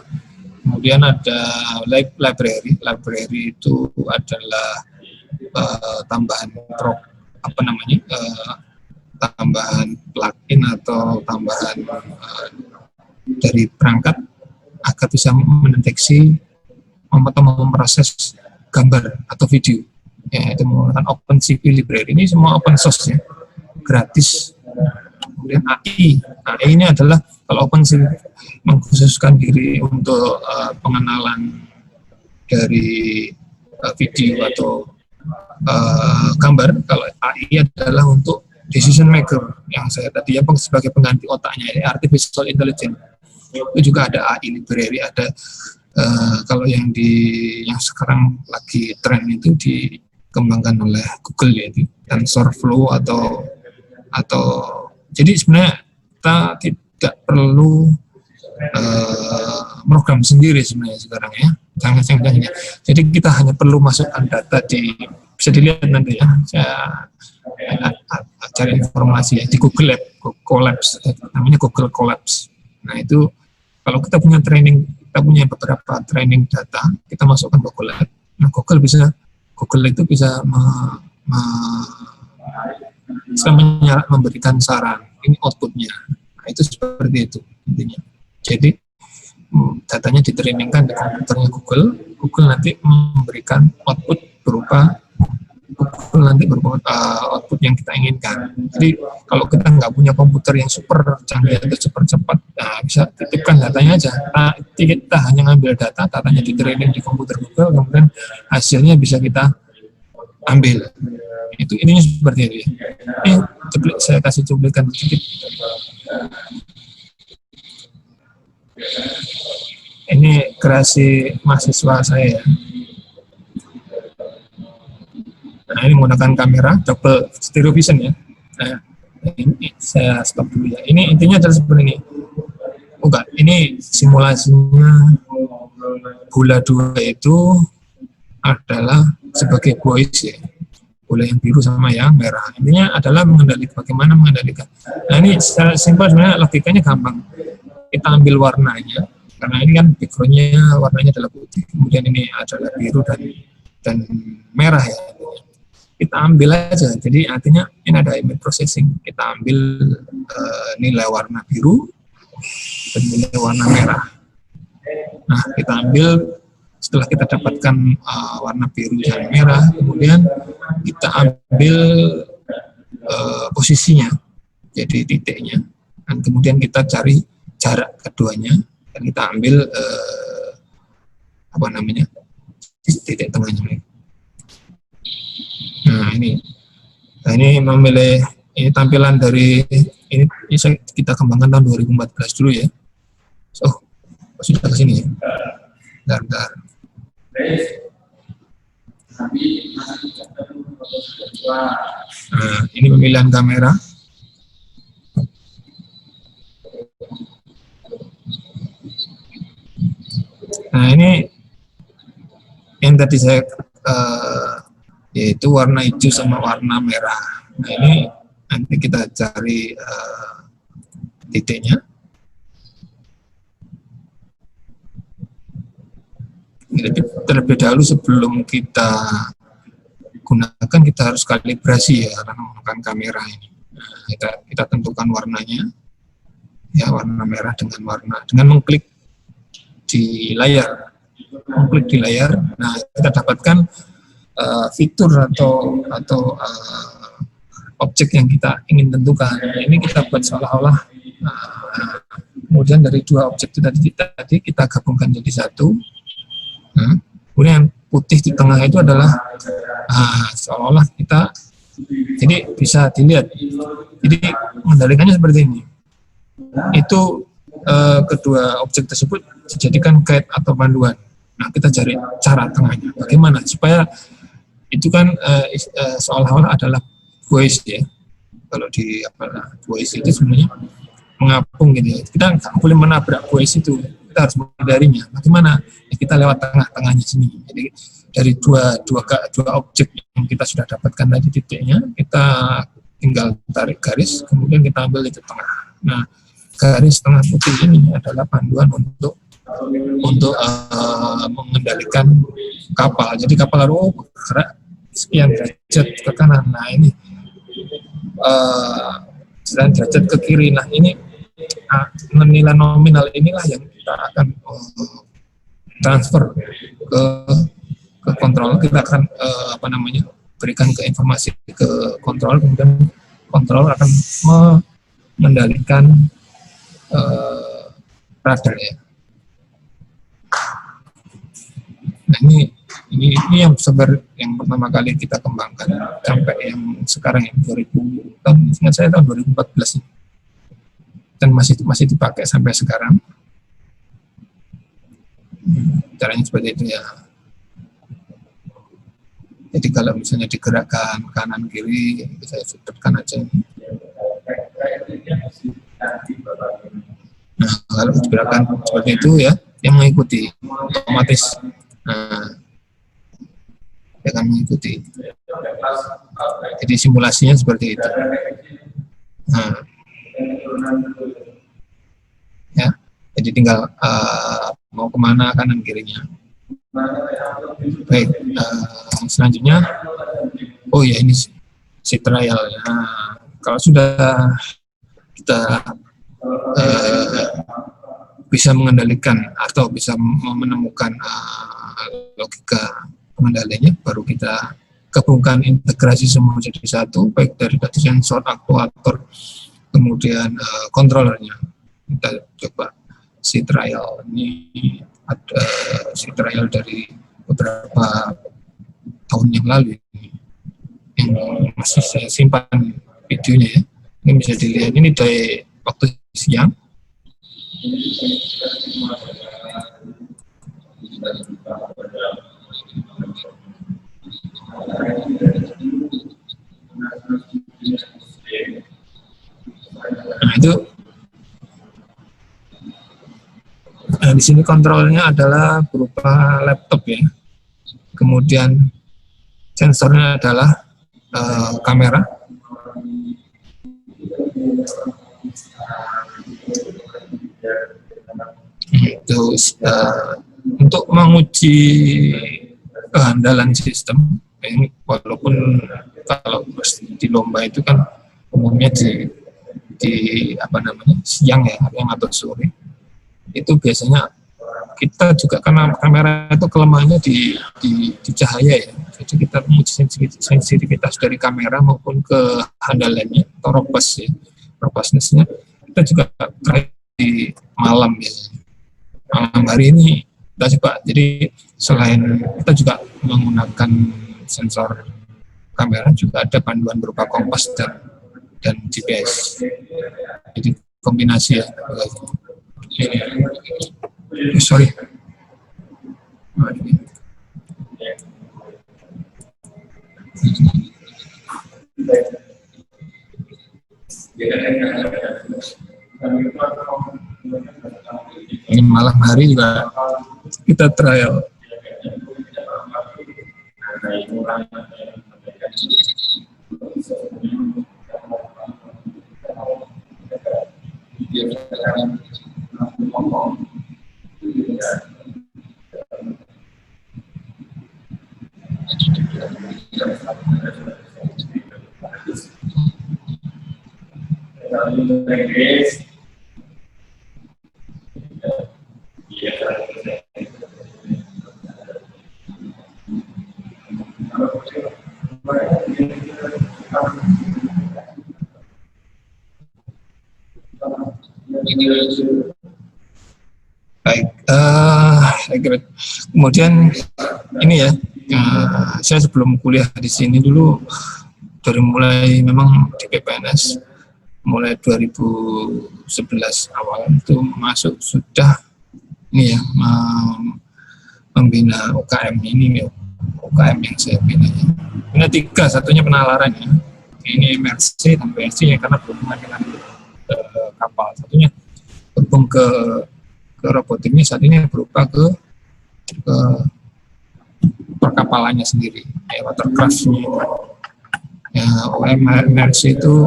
Kemudian ada library. Library itu adalah tambahan tambahan plugin atau tambahan dari perangkat agar bisa mendeteksi atau memproses gambar atau video. Ya, itu menggunakan OpenCV library. Ini semua open source ya, gratis. Kemudian AI ini adalah kalau OpenCV mengkhususkan diri untuk pengenalan dari video atau gambar. Kalau AI adalah untuk decision maker yang saya tadi ya sebagai pengganti otaknya, artificial intelligence. Itu juga ada AI library, ada kalau yang sekarang lagi tren itu dikembangkan oleh Google yaitu TensorFlow atau jadi sebenarnya kita tidak perlu program sendiri sebenarnya sekarang ya. Jangan. Jadi kita hanya perlu masukkan data bisa dilihat nanti ya. Saya cari informasi ya di Google Colabs, namanya Google Colabs. Nah itu kalau kita punya beberapa training data, kita masukkan ke Google Lab. Nah Google itu bisa memberikan saran, ini outputnya. Nah itu seperti itu intinya. Jadi datanya ditrainingkan di komputernya Google nanti memberikan output berupa output yang kita inginkan. Jadi kalau kita nggak punya komputer yang super canggih atau super cepat, bisa titipkan datanya aja. Kita hanya ngambil datanya di-training di komputer Google, kemudian hasilnya bisa kita ambil. Itu intinya seperti itu ya. Saya kasih cuplikan sedikit. Ini kreasi mahasiswa saya ya. Nah ini menggunakan kamera double stereo vision ya. Nah ini saya stop dulu ya. Ini intinya adalah seperti ini. Ini simulasinya bola 2 itu adalah sebagai voice ya. Bola yang biru sama yang merah. Intinya adalah bagaimana mengendalikan. Nah ini secara simpel sebenarnya logikanya gampang. Kita ambil warnanya, karena ini kan background-nya warnanya adalah putih. Kemudian ini adalah biru dan merah ya. Kita ambil aja, jadi artinya ini ada image processing, kita ambil nilai warna biru dan nilai warna merah. Nah kita ambil, setelah kita dapatkan warna biru dan merah, kemudian kita ambil posisinya, jadi titiknya, dan kemudian kita cari jarak keduanya, dan kita ambil titik tengahnya. Nah ini memilih ini tampilan dari ini kita kembangkan tahun 2014 dulu ya. Sudah ke sini ya. Bentar. Nah, ini pemilihan kamera. Nah ini yang tadi saya yaitu warna hijau sama warna merah. Nah ini nanti kita cari titiknya. Terlebih dahulu sebelum kita gunakan, kita harus kalibrasi ya karena menggunakan kamera ini. Nah, kita tentukan warnanya, ya warna merah dengan mengklik di layar, Nah kita dapatkan fitur atau objek yang kita ingin tentukan. Ini kita buat seolah-olah kemudian dari dua objek itu tadi kita gabungkan jadi satu. Kemudian putih di tengah itu adalah seolah-olah kita, jadi bisa dilihat. Jadi mengendalikannya seperti ini. Itu kedua objek tersebut dijadikan guide atau panduan. Nah kita cari cara tengahnya. Bagaimana supaya itu kan seolah-olah adalah voice ya. Kalau di voice itu sebenarnya mengapung gitu ya. Kita nggak boleh menabrak voice itu. Kita harus menghindarinya. Bagaimana? Ya, kita lewat tengah-tengahnya sini. Jadi dari dua objek yang kita sudah dapatkan tadi titiknya, kita tinggal tarik garis, kemudian kita ambil itu tengah. Nah, garis tengah putih ini adalah panduan untuk mengendalikan kapal. Jadi kapal harus bergerak sekian derajat ke kanan. Nah ini sekian derajat ke kiri. Nah ini nilai nominal inilah yang kita akan transfer ke kontrol. Kita akan berikan ke informasi ke kontrol, kemudian kontrol akan mengendalikan radar ya. Nah ini yang yang pertama kali kita kembangkan sampai yang sekarang yang 2000 tahun, ingat saya tahun 2014 dan masih dipakai sampai sekarang. Caranya seperti itu ya. Jadi kalau misalnya digerakkan kanan kiri, saya sebutkan aja ini. Nah kalau digerakkan seperti itu ya, yang mengikuti otomatis. Nah, dia akan mengikuti. Jadi simulasinya seperti itu. Nah, ya, jadi tinggal mau kemana kanan kirinya. Baik, selanjutnya, oh ya ini si trial. Nah, kalau sudah kita bisa mengendalikan atau bisa menemukan logika pengendalinya, baru kita gabungkan integrasi semua jadi satu, baik dari sensor, aktuator, kemudian controllernya. Kita coba si trial ini, ada si trial dari beberapa tahun yang lalu ini, yang masih saya simpan videonya ya. Ini bisa dilihat, ini dari waktu siang. Nah itu, di sini kontrolnya adalah berupa laptop ya. Kemudian sensornya adalah kamera. Itu untuk menguji kehandalan sistem ini, walaupun kalau di lomba itu kan umumnya di siang ya, yang atau sore, itu biasanya kita juga karena kamera itu kelemahannya di cahaya ya, jadi kita menguji sensitivitas dari kamera maupun kehandalannya atau robustness-nya kita juga try di malam ya. Malam hari ini kita coba, jadi selain kita juga menggunakan sensor kamera, juga ada panduan berupa kompas dan GPS. Jadi kombinasi ya. Sorry. Ini malam hari juga kita trial. Baik, kemudian ini ya, saya sebelum kuliah di sini dulu dari mulai memang di PPNS mulai 2011 awal itu masuk sudah ini ya, membina UKM ini ya, UKM yang saya bina ya. Ini 3, satunya penalaran ya, ini MRC dan PSC ya, karena berhubungan dengan kapal. Satunya berhubung ke robotiknya, saat ini berupa ke perkapalannya sendiri, ya, watercraft-nya Ya, UMRC itu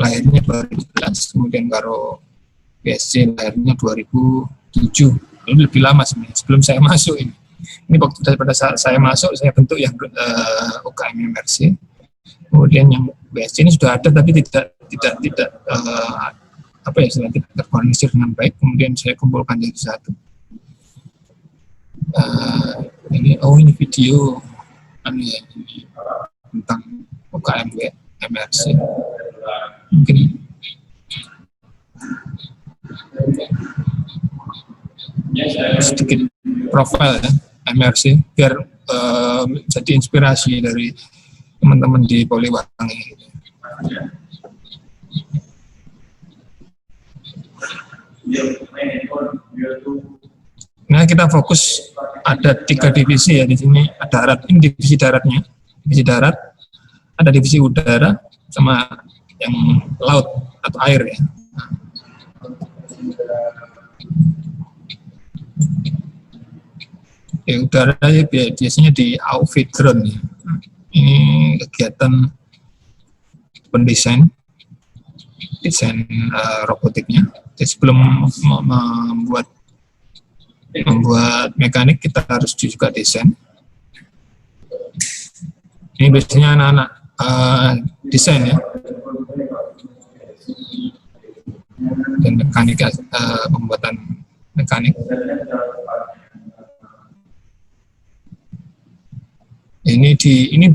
lahirnya 2011, kemudian karo BSC lahirnya 2007. Lebih lama sebenarnya, sebelum saya masuk ini. Ini waktu pada saat saya masuk, saya bentuk yang UKM MRC. Kemudian yang BSC ini sudah ada, tapi tidak apa ya, tidak terkoordinir dengan baik. Kemudian saya kumpulkan jadi satu. Ini video ini tentang UKM MRC. Mungkin sedikit profil ya MRC biar jadi inspirasi dari teman-teman di Poliwangi. Nah, kita fokus ada 3 divisi ya di sini. Ada darat, ini divisi daratnya. Divisi darat, ada divisi udara, sama yang laut atau air ya. Di udara ya biasanya di outfit ground ya. Ini kegiatan pendesain desain robotiknya. Jadi sebelum membuat mekanik kita harus juga desain. Ini biasanya anak-anak desain ya, dan mekanik pembuatan mekanik. Ini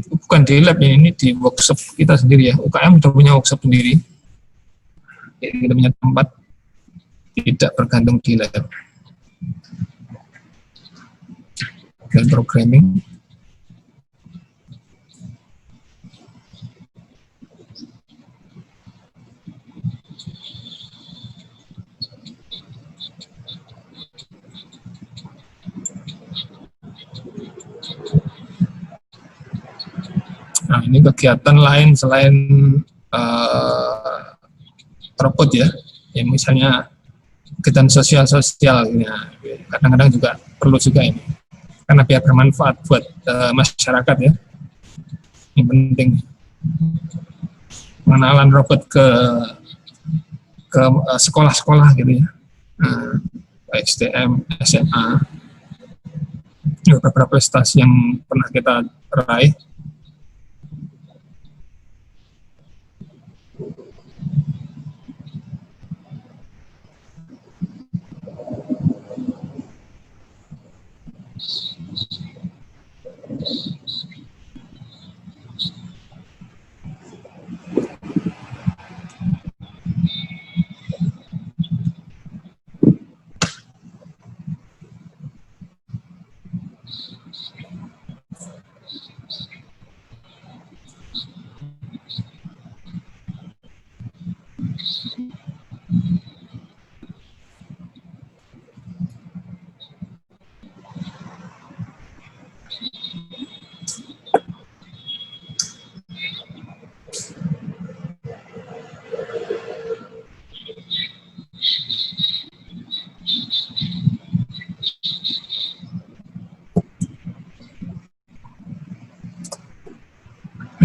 bukan di lab ya, ini di workshop kita sendiri ya. UKM sudah punya workshop sendiri. Jadi kita punya tempat, tidak bergantung di lab. Dan programming. Nah, ini kegiatan lain selain robot ya, yang misalnya kegiatan sosial-sosial, ya. Kadang-kadang juga perlu juga ini, karena biar bermanfaat buat masyarakat ya. Ini penting, pengenalan robot ke sekolah-sekolah gitu ya, STM, SMA, beberapa prestasi yang pernah kita raih.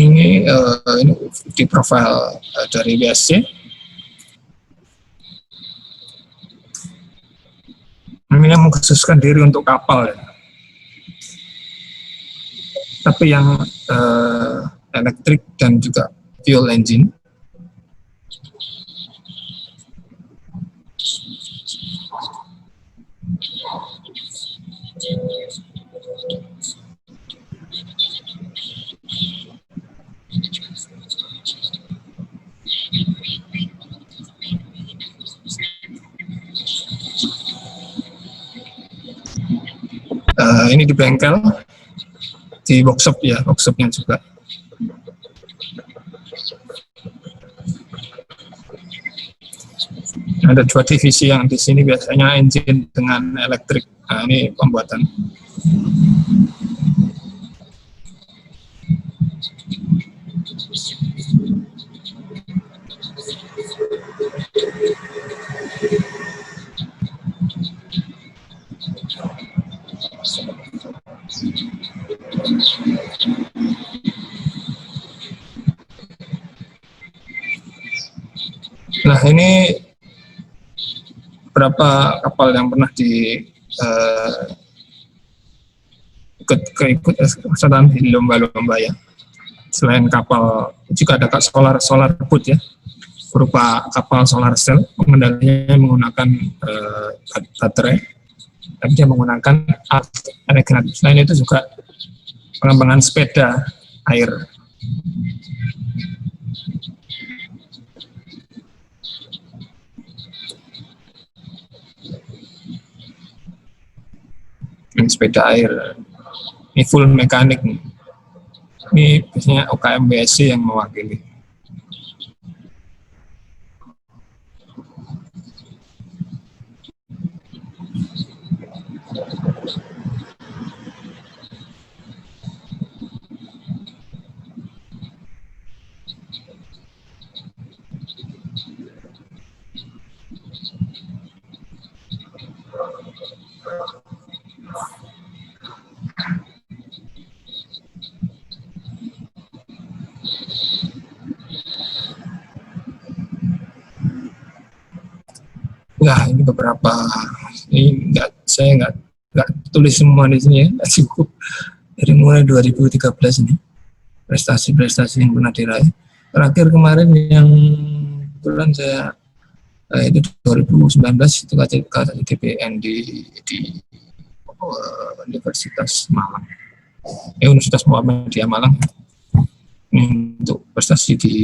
Ini di profil dari BSC. Ini mengkhususkan diri untuk kapal ya. Tapi yang elektrik dan juga fuel engine. Ini di bengkel, di workshop ya, workshopnya juga. Ada 2 divisi yang di sini biasanya engine dengan elektrik. Nah, ini pembuatan. Nah, ini berapa kapal yang pernah ikut kesertaan di lomba-lomba ya. Selain kapal, juga ada solar boat ya, berupa kapal solar cell, pengendalinya menggunakan baterai, dan dia menggunakan regeneratif. Selain itu juga pengembangan sepeda air. Sepeda air ini full mekanik, ini biasanya UKM BSC yang mewakili. Nah, ini beberapa, ini saya nggak tulis semua di sini ya, nggak cukup. Dari mulai 2013 ini prestasi-prestasi yang pernah diraih. Terakhir kemarin yang kebetulan saya itu 2019 itu KCTPN di Universitas Malang, Universitas Muhammadiyah Malang. Ini untuk prestasi di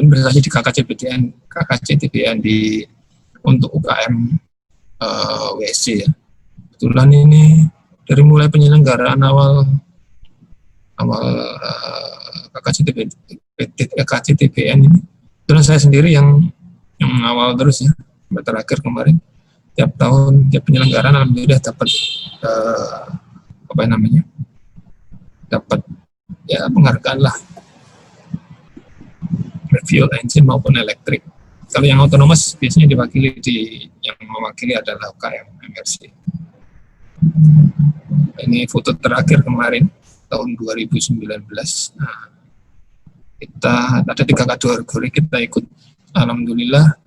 investasi di KKCTPN di untuk UKM WSC ya. Kebetulan ini dari mulai penyelenggaraan awal KKCTPN ini, kebetulan saya sendiri yang awal terus ya, sampai terakhir kemarin. Tiap tahun tiap penyelenggaraan alhamdulillah dapat dapat ya penghargaan lah, fuel engine maupun elektrik. Kalau yang otonomous biasanya yang mewakili adalah UKM MRC. Ini foto terakhir kemarin tahun 2019. Nah, kita ada 3 kategori kita ikut, alhamdulillah.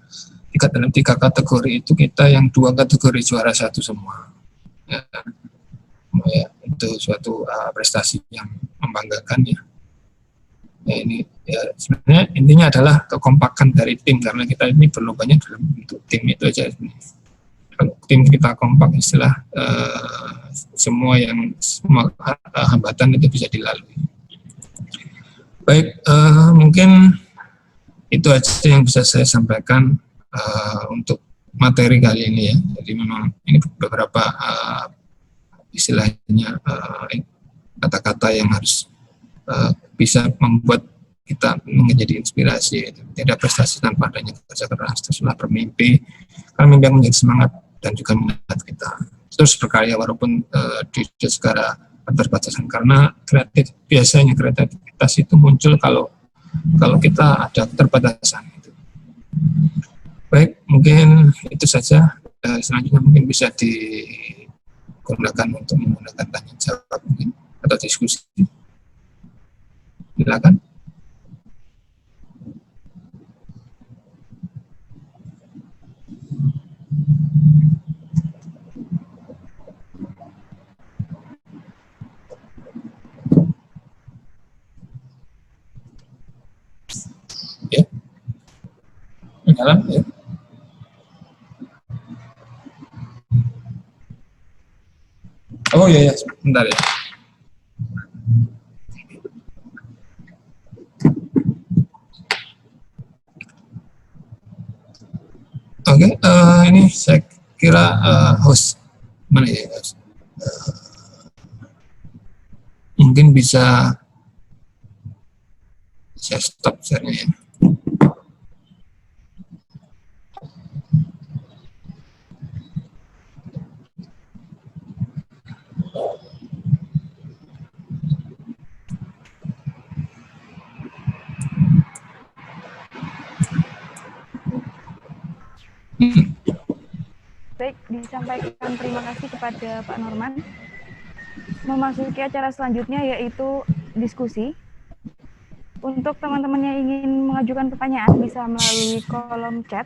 Dalam 3 kategori itu kita yang 2 kategori juara 1 semua. Ya, itu suatu prestasi yang membanggakan ya. Ya, ini ya sebenarnya intinya adalah kekompakan dari tim, karena kita ini berlombanya dalam bentuk tim itu aja. Kalau tim kita kompak, istilah semua hambatan itu bisa dilalui. Baik, mungkin itu aja yang bisa saya sampaikan untuk materi kali ini ya. Jadi memang ini beberapa istilahnya kata-kata yang harus bisa membuat kita menjadi inspirasi. Tidak prestasi tanpa adanya kerja keras, teruslah bermimpi, karena mimpi yang menjadi semangat dan juga mengingat kita terus berkarya walaupun di segala keterbatasan, karena biasanya kreativitas itu muncul kalau kita ada keterbatasan. Baik, mungkin itu saja. Selanjutnya mungkin bisa digunakan untuk menggunakan tanya jawab mungkin atau diskusi. Silakan. Ya. Dalam ya. Oh iya, sebentar ya. Oke, ini saya kira host mana ya? Mungkin bisa saya stop share-nya ya. Baik, disampaikan terima kasih kepada Pak Norman. Memasuki acara selanjutnya yaitu diskusi. Untuk teman-teman yang ingin mengajukan pertanyaan bisa melalui kolom chat.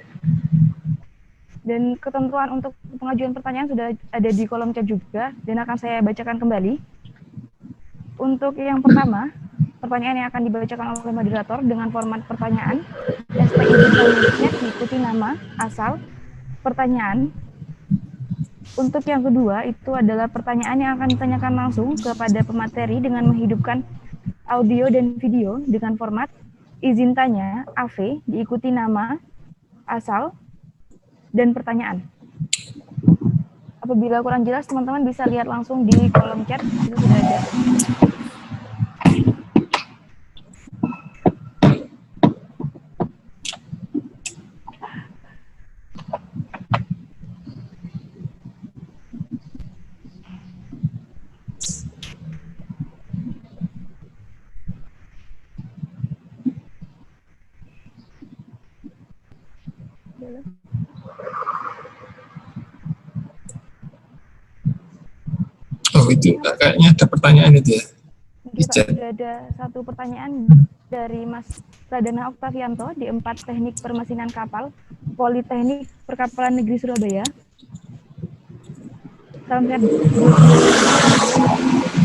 Dan ketentuan untuk pengajuan pertanyaan sudah ada di kolom chat juga dan akan saya bacakan kembali. Untuk yang pertama, pertanyaan yang akan dibacakan oleh moderator dengan format pertanyaan. ST izin selanjutnya diikuti nama, asal, pertanyaan. Untuk yang kedua, itu adalah pertanyaan yang akan ditanyakan langsung kepada pemateri dengan menghidupkan audio dan video dengan format izin tanya, AV, diikuti nama, asal, dan pertanyaan. Apabila kurang jelas, teman-teman bisa lihat langsung di kolom chat, itu sudah ada. Oh itu kayaknya ada pertanyaan itu ya. Pak, sudah ada satu pertanyaan dari Mas Pradana Oktavianto di 4 Teknik Permesinan Kapal, Politeknik Perkapalan Negeri Surabaya. Salam sehat.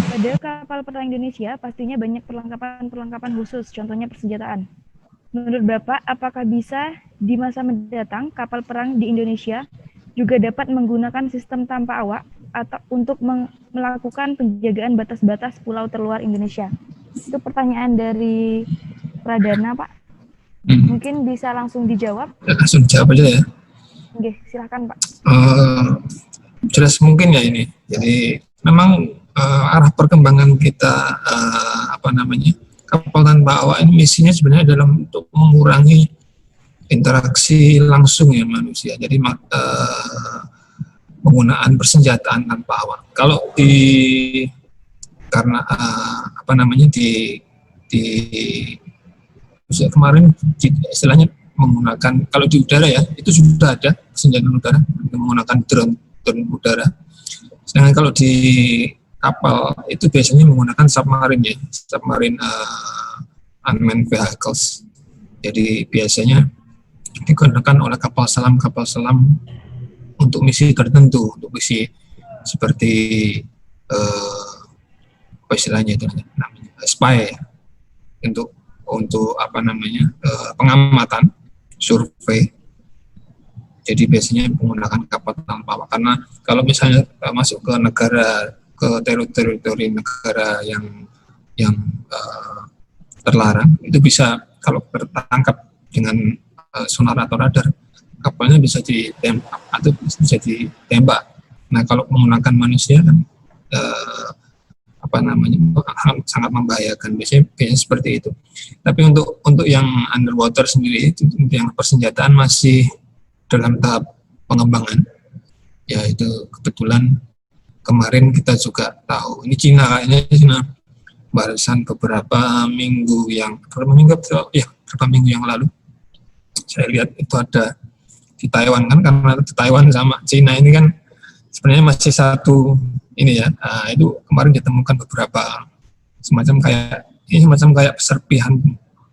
Pada kapal perang Indonesia pastinya banyak perlengkapan khusus, contohnya persenjataan. Menurut Bapak, apakah bisa di masa mendatang kapal perang di Indonesia juga dapat menggunakan sistem tanpa awak atau untuk melakukan penjagaan batas-batas pulau terluar Indonesia? Itu pertanyaan dari Pradana, Pak. Mungkin bisa langsung dijawab. Ya, langsung dijawab aja ya. Oke, silakan Pak. Jelas mungkin ya ini. Jadi memang arah perkembangan kita kapal tanpa awak ini misinya sebenarnya dalam untuk mengurangi interaksi langsung ya manusia. Jadi penggunaan persenjataan tanpa awak. Kalau kemarin istilahnya menggunakan, kalau di udara ya itu sudah ada senjata udara menggunakan drone udara. Sedangkan kalau di kapal itu biasanya menggunakan submarine ya, submarine unmanned vehicles. Jadi biasanya digunakan oleh kapal selam untuk misi tertentu, untuk misi seperti apa istilahnya itu namanya spy, untuk pengamatan, survei. Jadi biasanya menggunakan kapal tanpa awak, karena kalau misalnya masuk ke teritori negara yang terlarang, itu bisa kalau tertangkap dengan sonar atau radar, kapalnya bisa ditembak atau bisa ditembak. Nah kalau menggunakan manusia kan sangat membahayakan, biasanya seperti itu. Tapi untuk yang underwater sendiri, itu yang persenjataan masih dalam tahap pengembangan. Ya itu kebetulan kemarin kita juga tahu, ini Cina barusan beberapa minggu yang lalu saya lihat itu ada di Taiwan kan, karena Taiwan sama Cina ini kan sebenarnya masih satu ini ya. Itu kemarin ditemukan beberapa semacam kayak serpihan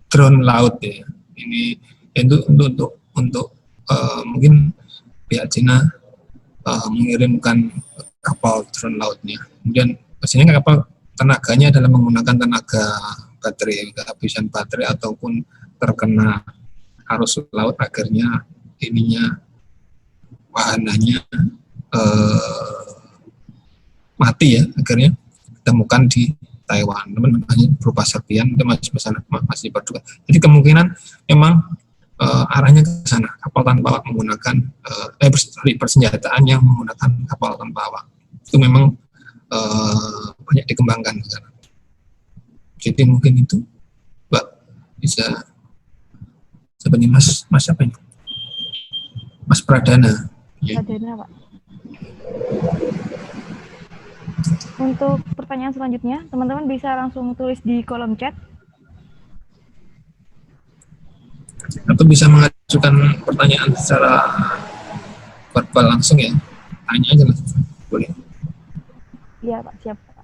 drone laut ya. Ini untuk mungkin pihak Cina mengirimkan kapal drone lautnya. Kemudian biasanya kapal tenaganya adalah menggunakan tenaga baterai, kehabisan baterai ataupun terkena arus laut, akhirnya wahananya mati ya, akhirnya ditemukan di Taiwan. Teman-teman berupa serpihan itu masih berduga. Jadi kemungkinan memang arahnya ke sana, kapal tanpa awak menggunakan persenjataan yang menggunakan kapal tanpa awak. Itu memang banyak dikembangkan ke sana. Jadi mungkin itu, Mbak, bisa sebenarnya Mas apa ini? Mas Pradana. Ya. Pradana, Pak. Untuk pertanyaan selanjutnya, teman-teman bisa langsung tulis di kolom chat. Atau bisa mengajukan pertanyaan secara verbal langsung ya. Tanya aja langsung. Boleh. Iya, Pak. Siap, Pak.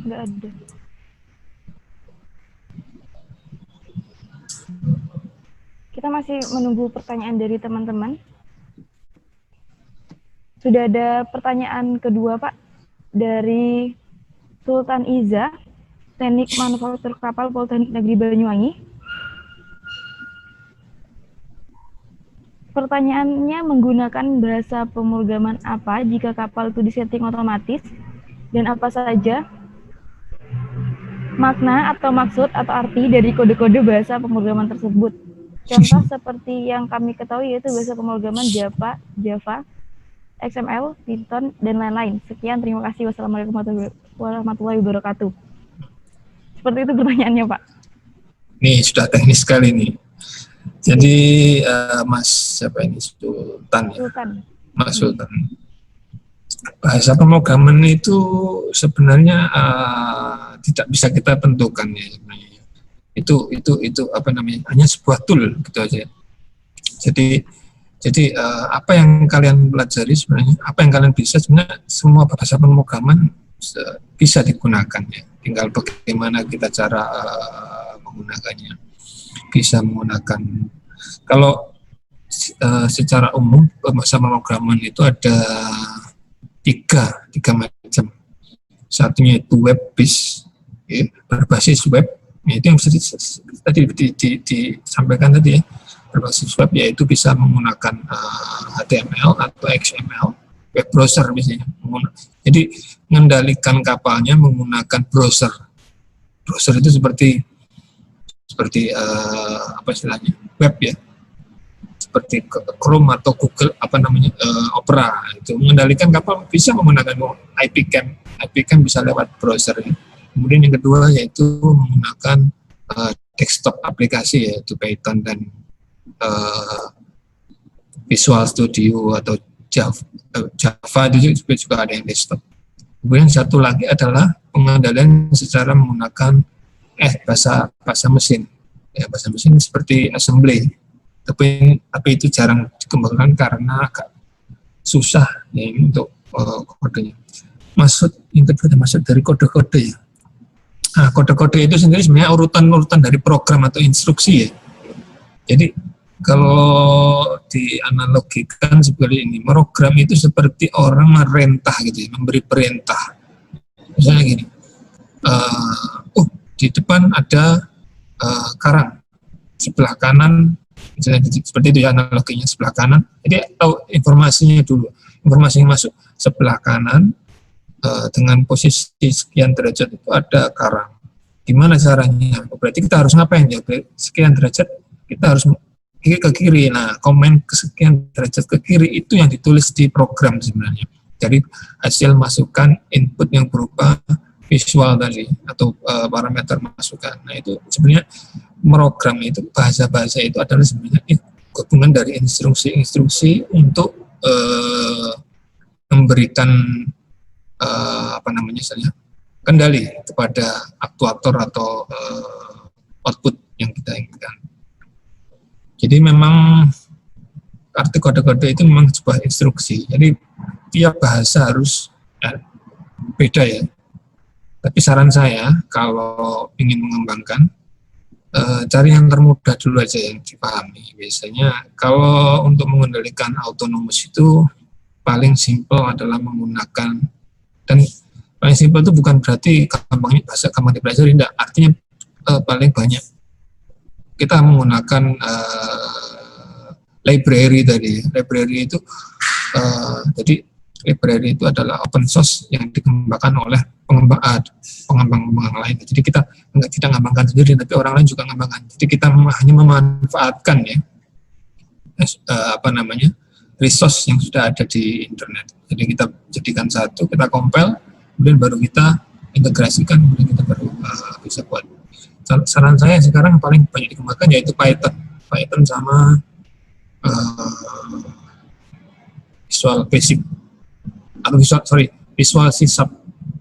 Nggak ada. Kita masih menunggu pertanyaan dari teman-teman. Sudah ada pertanyaan kedua, Pak, dari Sultan Iza, Teknik Manufaktur Kapal Politeknik Negeri Banyuwangi. Pertanyaannya, menggunakan bahasa pemrograman apa jika kapal itu disetting otomatis, dan apa saja makna atau maksud atau arti dari kode-kode bahasa pemrograman tersebut? Contoh seperti yang kami ketahui yaitu bahasa pemrograman Java, XML, Python, dan lain-lain. Sekian, terima kasih. Wassalamualaikum warahmatullahi wabarakatuh. Seperti itu pertanyaannya, Pak. Nih, sudah teknis sekali nih. Jadi, Mas, siapa ini? Sultan ya? Sultan. Mas Sultan. Bahasa pemrograman itu sebenarnya tidak bisa kita tentukan ya sebenarnya. Itu apa namanya? Hanya sebuah tool gitu aja. Jadi apa yang kalian pelajari sebenarnya, apa yang kalian bisa sebenarnya semua bahasa pemrograman bisa digunakan ya. Tinggal bagaimana kita cara menggunakannya. Bisa menggunakan, kalau secara umum bahasa pemrograman itu ada tiga macam. Satunya itu web based, ya, berbasis web. Itu yang tadi disampaikan tadi ya, berbasis web, yaitu bisa menggunakan HTML atau XML, web browser misalnya. Jadi mengendalikan kapalnya menggunakan browser. Browser itu seperti apa istilahnya, web ya, seperti Chrome atau Google Opera. Itu mengendalikan kapal bisa menggunakan IP-cam bisa lewat browser ya. Kemudian yang kedua yaitu menggunakan desktop aplikasi yaitu Python dan Visual Studio atau Java itu juga ada yang desktop. Kemudian satu lagi adalah pengendalian secara menggunakan bahasa mesin. Ya, bahasa mesin seperti assembly. Tapi itu jarang dikembangkan karena agak susah ya, ini untuk kodenya. Yang kedua maksud dari kode-kode ya. Nah, kode-kode itu sendiri sebenarnya urutan-urutan dari program atau instruksi ya. Jadi kalau dianalogikan seperti ini, program itu seperti orang merentah gitu ya, memberi perintah. Misalnya gini, di depan ada karang, sebelah kanan, misalnya seperti itu ya analoginya, sebelah kanan. Jadi tahu informasinya dulu, informasi yang masuk sebelah kanan. Dengan posisi sekian derajat itu ada karang. Gimana caranya? Berarti kita harus ngapain ya? Sekian derajat kita harus ke kiri. Nah, komen ke sekian derajat ke kiri itu yang ditulis di program sebenarnya. Jadi hasil masukan input yang berupa visual tadi atau parameter masukan. Nah, itu sebenarnya program itu, bahasa-bahasa itu adalah sebenarnya gabungan dari instruksi-instruksi untuk memberikan kendali kepada aktuator atau output yang kita inginkan. Jadi memang arti kode-kode itu memang sebuah instruksi. Jadi tiap bahasa harus beda ya. Tapi saran saya kalau ingin mengembangkan, cari yang termudah dulu aja yang dipahami. Biasanya kalau untuk mengendalikan autonomous itu paling simpel adalah menggunakan, dan paling simpel itu bukan berarti gampang dipelajari, tidak. Artinya paling banyak kita menggunakan library tadi. Library itu jadi library itu adalah open source yang dikembangkan oleh pengembang lain. Jadi kita tidak mengembangkan sendiri, tapi orang lain juga mengembangkan. Jadi kita hanya memanfaatkan ya resource yang sudah ada di internet. Jadi kita jadikan satu, kita compile, kemudian baru kita integrasikan, kemudian kita baru bisa buat. Saran saya sekarang paling banyak dikembangkan yaitu Python sama Visual Basic atau Visual C#.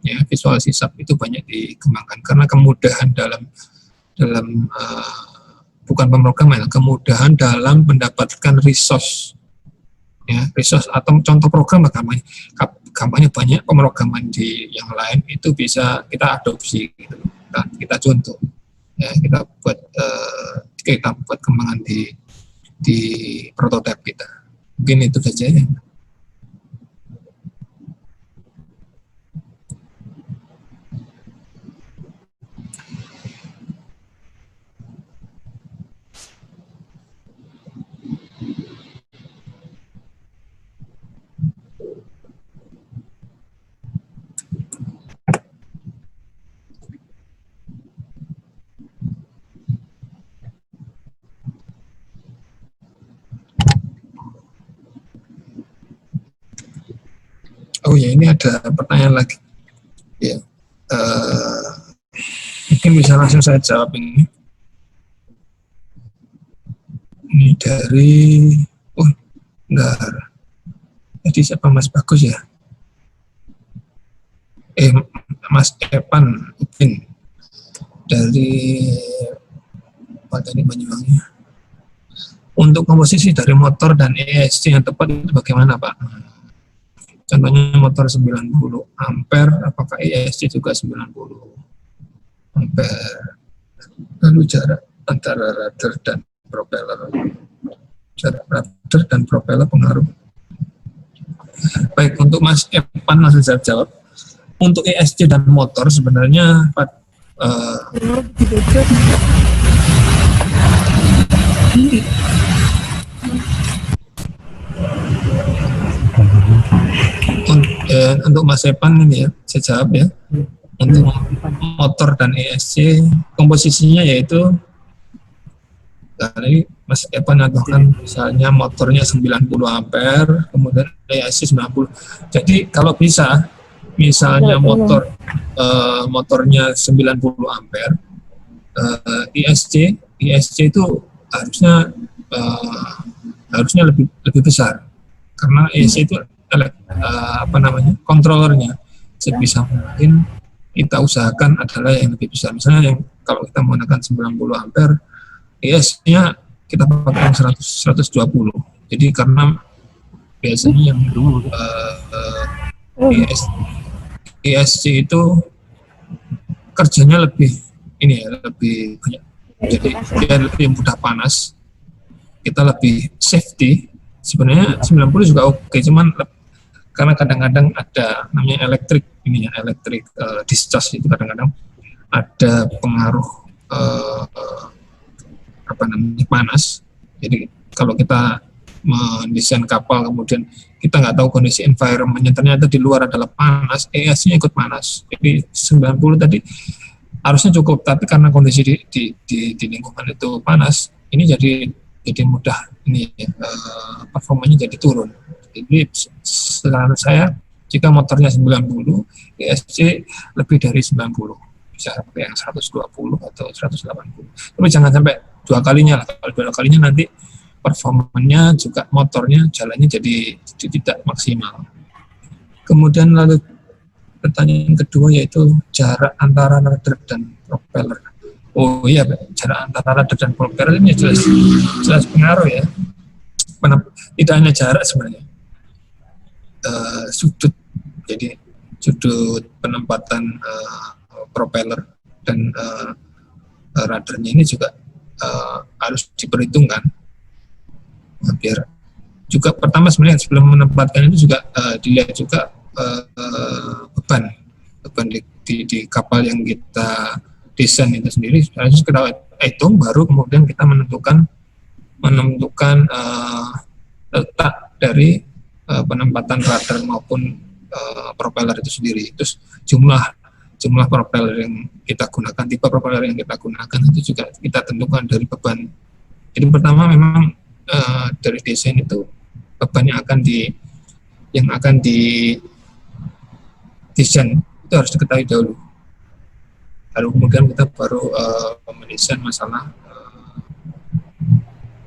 Ya, Visual C# itu banyak dikembangkan karena kemudahan dalam bukan pemrograman, kemudahan dalam mendapatkan resource. Ya, resource atau contoh program gampangnya banyak pemrograman di yang lain itu bisa kita adopsi gitu. Kita contoh ya, kita buat kembangan di prototipe kita. Mungkin itu saja ya. Oh ya, ini ada pertanyaan lagi. Ya, mungkin bisa langsung saya jawab ini. Ini dari, enggak. Jadi siapa Mas Bagus ya? Mas Evan Upin dari Petani Banyuwangi. Untuk komposisi dari motor dan ESC yang tepat itu bagaimana, Pak? Contohnya motor 90 ampere, apakah ESC juga 90 ampere? Lalu jarak antara rudder dan propeller. Jarak rudder dan propeller pengaruh. Baik, untuk Mas Evan langsung saya jawab. Untuk ESC dan motor sebenarnya untuk Mas Evan ini ya, saya jawab ya. Untuk motor dan ESC komposisinya yaitu tadi Mas Evan contohkan misalnya motornya 90 ampere, kemudian ESC 90. Jadi kalau bisa misalnya motornya 90 ampere, ESC itu harusnya lebih besar karena ESC itu kontrolernya sebisa mungkin kita usahakan adalah yang lebih besar. Misalnya yang kalau kita menggunakan 90 ampere, ESC-nya kita pakai 120. Jadi karena biasanya yang ESC itu kerjanya lebih banyak. Jadi dia lebih mudah panas. Kita lebih safety. Sebenarnya 90 juga oke, cuman karena kadang-kadang ada namanya electric discharge, itu kadang-kadang ada pengaruh panas. Jadi kalau kita mendesain kapal kemudian kita nggak tahu kondisi environment-nya, ternyata di luar adalah panas, ESC-nya ikut panas. Jadi 90 tadi harusnya cukup, tapi karena kondisi di lingkungan itu panas, ini jadi mudah performanya jadi turun. Jadi saran saya jika motornya 90, ESC lebih dari 90, bisa pakai yang 120 atau 180. Tapi jangan sampai dua kalinya lah. Kalau dua kalinya nanti performanya juga motornya jalannya jadi tidak maksimal. Kemudian lalu pertanyaan kedua yaitu jarak antara rudder dan propeller. Oh iya, jarak antara rudder dan propeller ini jelas pengaruh ya. Tidak hanya jarak sebenarnya, sudut. Jadi sudut penempatan propeller dan ruddernya ini juga harus diperhitungkan. Biar juga pertama sebenarnya sebelum menempatkan itu juga dilihat juga beban di kapal yang kita desain itu sendiri harus kita hitung, baru kemudian kita menentukan letak dari penempatan rudder maupun propeller itu sendiri. Terus jumlah propeller yang kita gunakan, tipe propeller yang kita gunakan itu juga kita tentukan dari beban. Jadi pertama memang dari desain itu beban yang akan di desain itu harus diketahui dahulu. Lalu kemudian kita baru mendesain masalah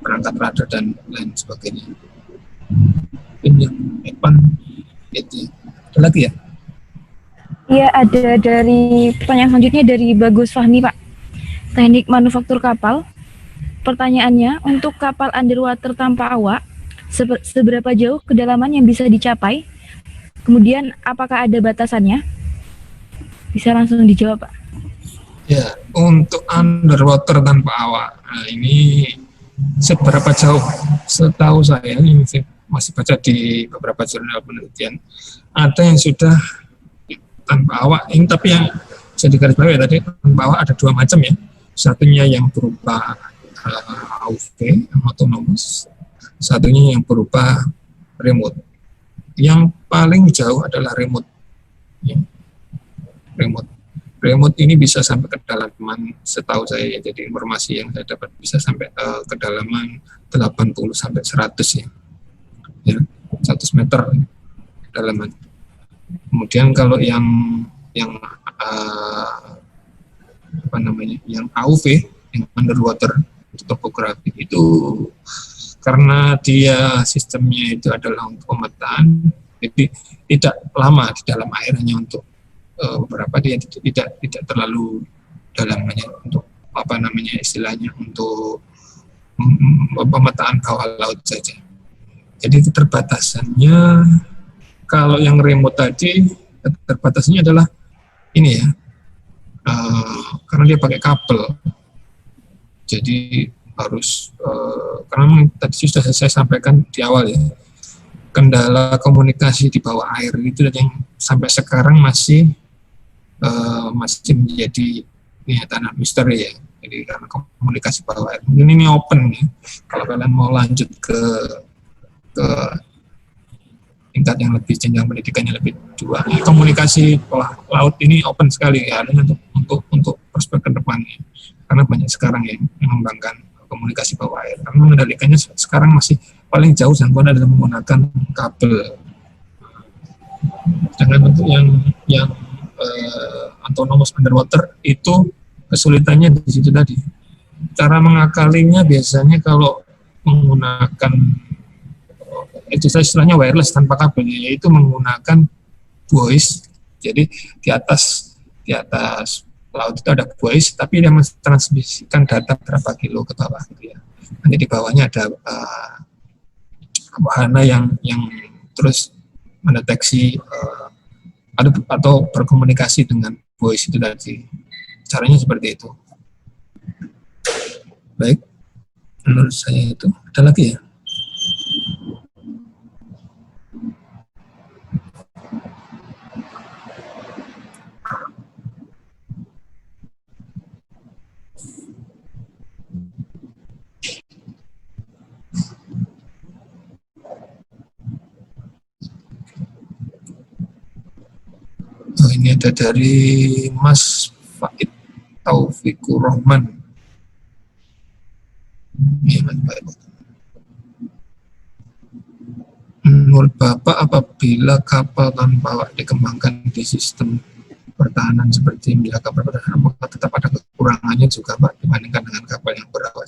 perangkat rudder dan lain sebagainya. Ini yang Evan itu. Ada lagi ya? Iya, ada dari pertanyaan selanjutnya dari Bagus Fahmi, Pak. Teknik manufaktur kapal. Pertanyaannya, untuk kapal underwater tanpa awak, seberapa jauh kedalaman yang bisa dicapai? Kemudian apakah ada batasannya? Bisa langsung dijawab, Pak. Ya, untuk underwater tanpa awak, nah ini seberapa jauh? Setahu saya, ini saya masih baca di beberapa jurnal penelitian, ada yang sudah tanpa awak. Ini tapi yang bisa digarisbawahi tadi, tanpa awak ada dua macam ya. Satunya yang berupa AUV, autonomous, satunya yang berupa remote. Yang paling jauh adalah remote. Ya. Remote ini bisa sampai kedalaman, setahu saya, jadi informasi yang saya dapat bisa sampai kedalaman 80 sampai 100 ya 100 meter kedalaman. Kemudian kalau yang apa namanya, yang AUV, yang underwater topografi itu, karena dia sistemnya itu adalah untuk pemetaan, jadi tidak lama di dalam air, hanya untuk beberapa, dia tidak terlalu dalamnya, untuk apa namanya istilahnya, untuk pemetaan bawah laut saja. Jadi keterbatasannya, kalau yang remote tadi keterbatasannya adalah ini ya, karena dia pakai kabel, jadi harus karena tadi sudah saya sampaikan di awal ya, kendala komunikasi di bawah air itu yang sampai sekarang masih menjadi tanah misteri ya. Jadi karena komunikasi bawah air, mungkin ini open ya, kalau kalian mau lanjut ke tingkat yang lebih, jenjang pendidikannya lebih dua, komunikasi bawah laut ini open sekali ya, untuk prospek ke depannya, karena banyak sekarang yang mengembangkan komunikasi bawah air, karena mengendalikannya sekarang masih paling jauh jangkauan adalah menggunakan kabel. Dengan bentuk yang autonomous underwater itu kesulitannya di situ tadi. Cara mengakalinya biasanya kalau menggunakan itu istilahnya wireless tanpa kabel, yaitu menggunakan buoys. Jadi di atas laut itu ada buoys, tapi dia mentransmisikan data berapa kilo ke bawah gitu ya. Nanti di bawahnya ada wahana yang terus mendeteksi atau berkomunikasi dengan voice itu tadi. Caranya seperti itu. Baik, menurut saya itu. Ada lagi ya? Oh, ini ada dari Mas Faid Taufikur Rahman. Ya, Mas Faid. Menurut Bapak, apabila kapal tanpa awak dikembangkan di sistem pertahanan seperti milik kapal pertahanan, maka tetap ada kekurangannya juga, Pak, dibandingkan dengan kapal yang berawak.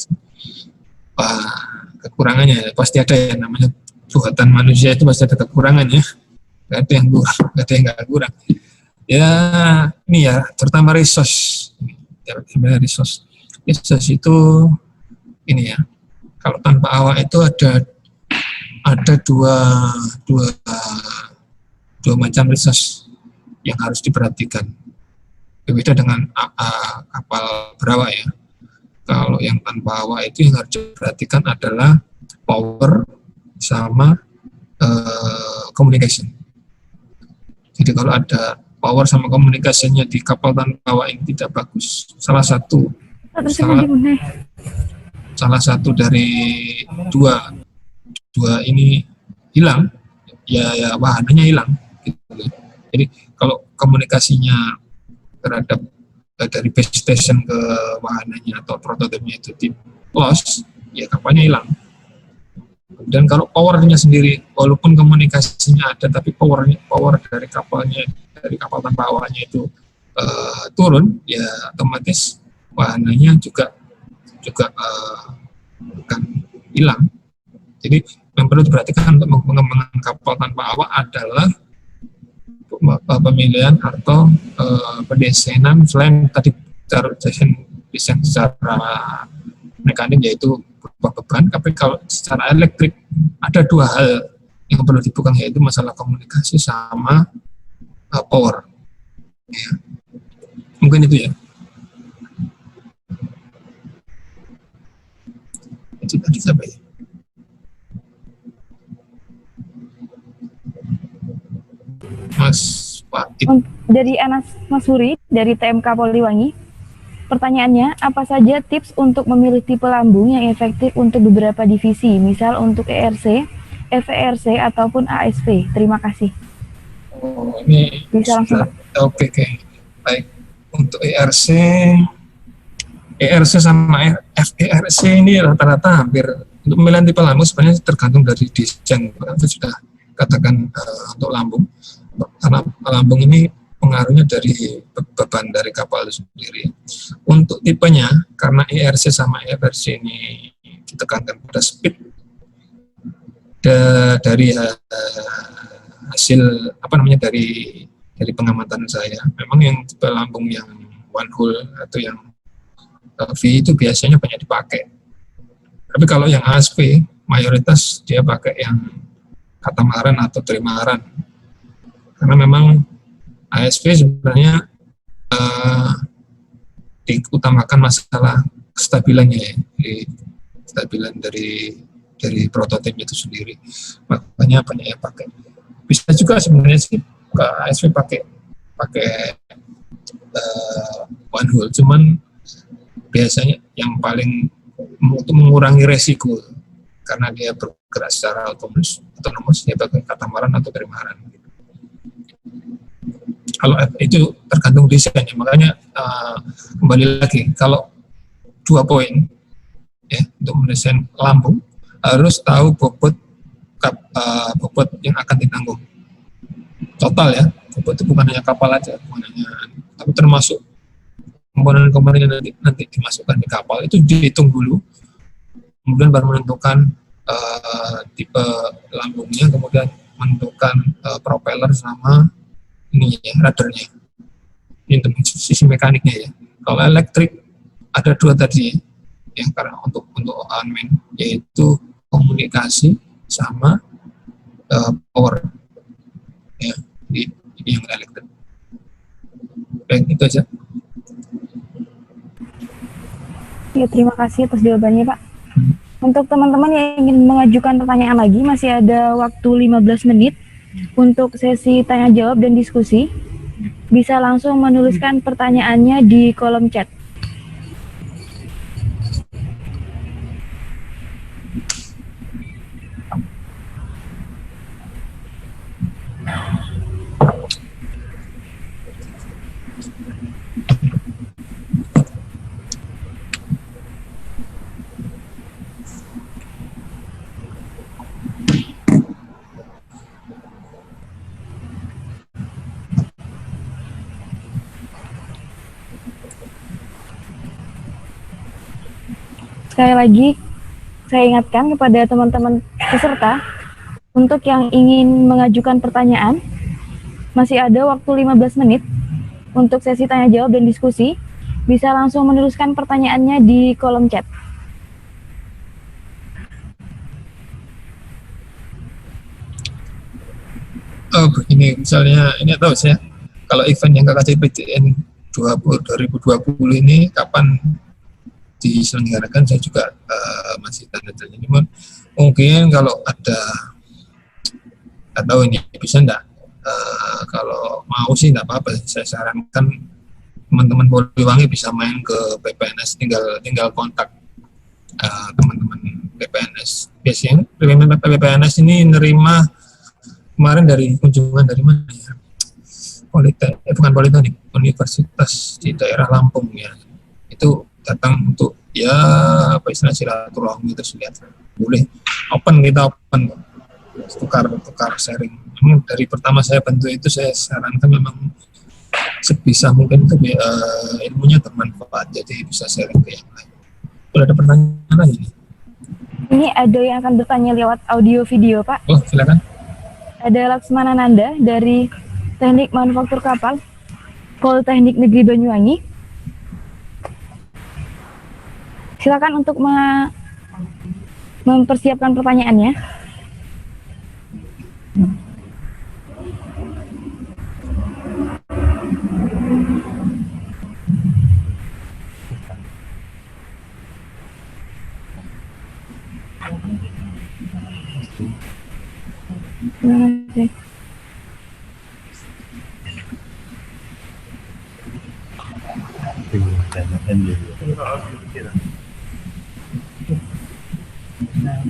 Kekurangannya pasti ada ya, namanya buatan manusia itu pasti ada kekurangannya. Gak ada yang kurang, gak ada yang gak kurang. Ya, ini ya, terutama resource. Resource itu ini ya. Kalau tanpa awak itu ada dua macam resource yang harus diperhatikan. Berbeda dengan kapal berawak ya. Kalau yang tanpa awak itu yang harus diperhatikan adalah power sama communication. Jadi kalau ada power sama komunikasinya di kapal tanpa awak yang tidak bagus, salah satu dari dua ini hilang, ya wahananya hilang. Gitu. Jadi kalau komunikasinya terhadap dari base station ke wahananya atau prototipenya itu di loss, ya kapalnya hilang. Dan kalau powernya sendiri, walaupun komunikasinya ada, tapi power dari kapal tanpa awaknya itu turun, ya otomatis wahananya juga akan hilang. Jadi yang perlu diperhatikan untuk mengembangkan kapal tanpa awak adalah pemilihan atau pendesainan selain tadi desain secara mekanik yaitu beban, tapi kalau secara elektrik ada dua hal yang perlu dibuka yaitu masalah komunikasi sama power. Ya. Mungkin itu ya. Itu tadi sampai. Mas Fatih. Dari Anas Masuri dari TMK Poliwangi, pertanyaannya, apa saja tips untuk memilih tipe lambung yang efektif untuk beberapa divisi, misal untuk ERC, FERC, ataupun ASV? Terima kasih. Oh, ini bisa langsung, Pak. Oke. Baik, untuk ERC sama FERC ini rata-rata hampir untuk pemilihan tipe lambung sebenarnya tergantung dari desain. Saya sudah katakan untuk lambung, karena lambung ini pengaruhnya dari beban dari kapal itu sendiri. Untuk tipenya, karena ERC sama FERC ini ditekankan pada speed dari hasil dari pengamatan saya, memang yang tipe lambung yang one hole atau yang V itu biasanya banyak dipakai. Tapi kalau yang ASV mayoritas dia pakai yang katamaran atau trimaran, karena memang ASV sebenarnya diutamakan masalah kestabilannya ya, kestabilan dari prototip itu sendiri, makanya banyak yang pakai. Bisa juga sebenarnya sih ke ASV pakai one hole, cuman biasanya yang paling untuk mengurangi resiko karena dia bergerak secara otonom dia pakai katamaran atau trimaran. Kalau itu tergantung desainnya, makanya kembali lagi, kalau 2 poin ya untuk mendesain lambung harus tahu bobot yang akan ditanggung total ya. Bobot itu bukan hanya kapal aja, tapi termasuk komponen-komponen yang nanti dimasukkan di kapal itu dihitung dulu, kemudian baru menentukan tipe lambungnya, kemudian menentukan propeller sama ini ya, radarnya. Ini untuk sisi mekaniknya ya. Kalau elektrik ada 2 tadi yang karena untuk unmain, yaitu komunikasi sama power ya, di yang elektrik. Baik, itu aja. Ya, terima kasih atas jawabannya, Pak. Untuk teman-teman yang ingin mengajukan pertanyaan lagi, masih ada waktu 15 menit untuk sesi tanya jawab dan diskusi. Bisa langsung menuliskan pertanyaannya di kolom chat. Sekali lagi, saya ingatkan kepada teman-teman peserta, untuk yang ingin mengajukan pertanyaan, masih ada waktu 15 menit untuk sesi tanya jawab dan diskusi. Bisa langsung menuliskan pertanyaannya di kolom chat. Oh, begini, misalnya ini tahu saya, kalau event yang KKJPTN 2020 ini kapan diselenggarakan, saya juga masih tanda tanya. Cuman mungkin kalau ada, atau ini bisa enggak, kalau mau sih enggak apa-apa, saya sarankan teman-teman Poliwangi bisa main ke PPNS, tinggal kontak teman-teman PPNS. Biasanya PPNS ini nerima kemarin dari kunjungan dari mana ya, bukan Politeknik, Universitas di daerah Lampung ya, itu datang untuk ya apa istilah silaturahmi, terus lihat boleh kita open tukar sharing. Memang dari pertama saya bentuk itu saya sarankan memang sebisa mungkin itu ilmunya bermanfaat, jadi bisa sharing ke yang lain. Kalau ada pertanyaan lagi nih? Ini ada yang akan bertanya lewat audio video, Pak. Oh, silakan. Ada Laksmana Nanda dari Teknik Manufaktur Kapal, Politeknik Negeri Banyuwangi. Silakan untuk mempersiapkan pertanyaannya.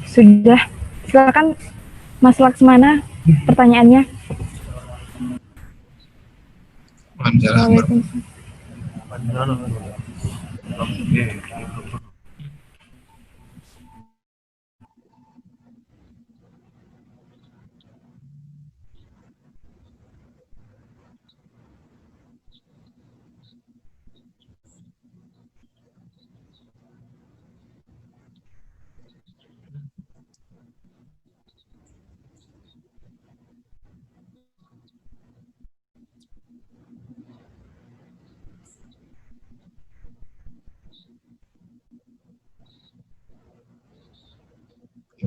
Sudah, silakan Mas Laksmana pertanyaannya.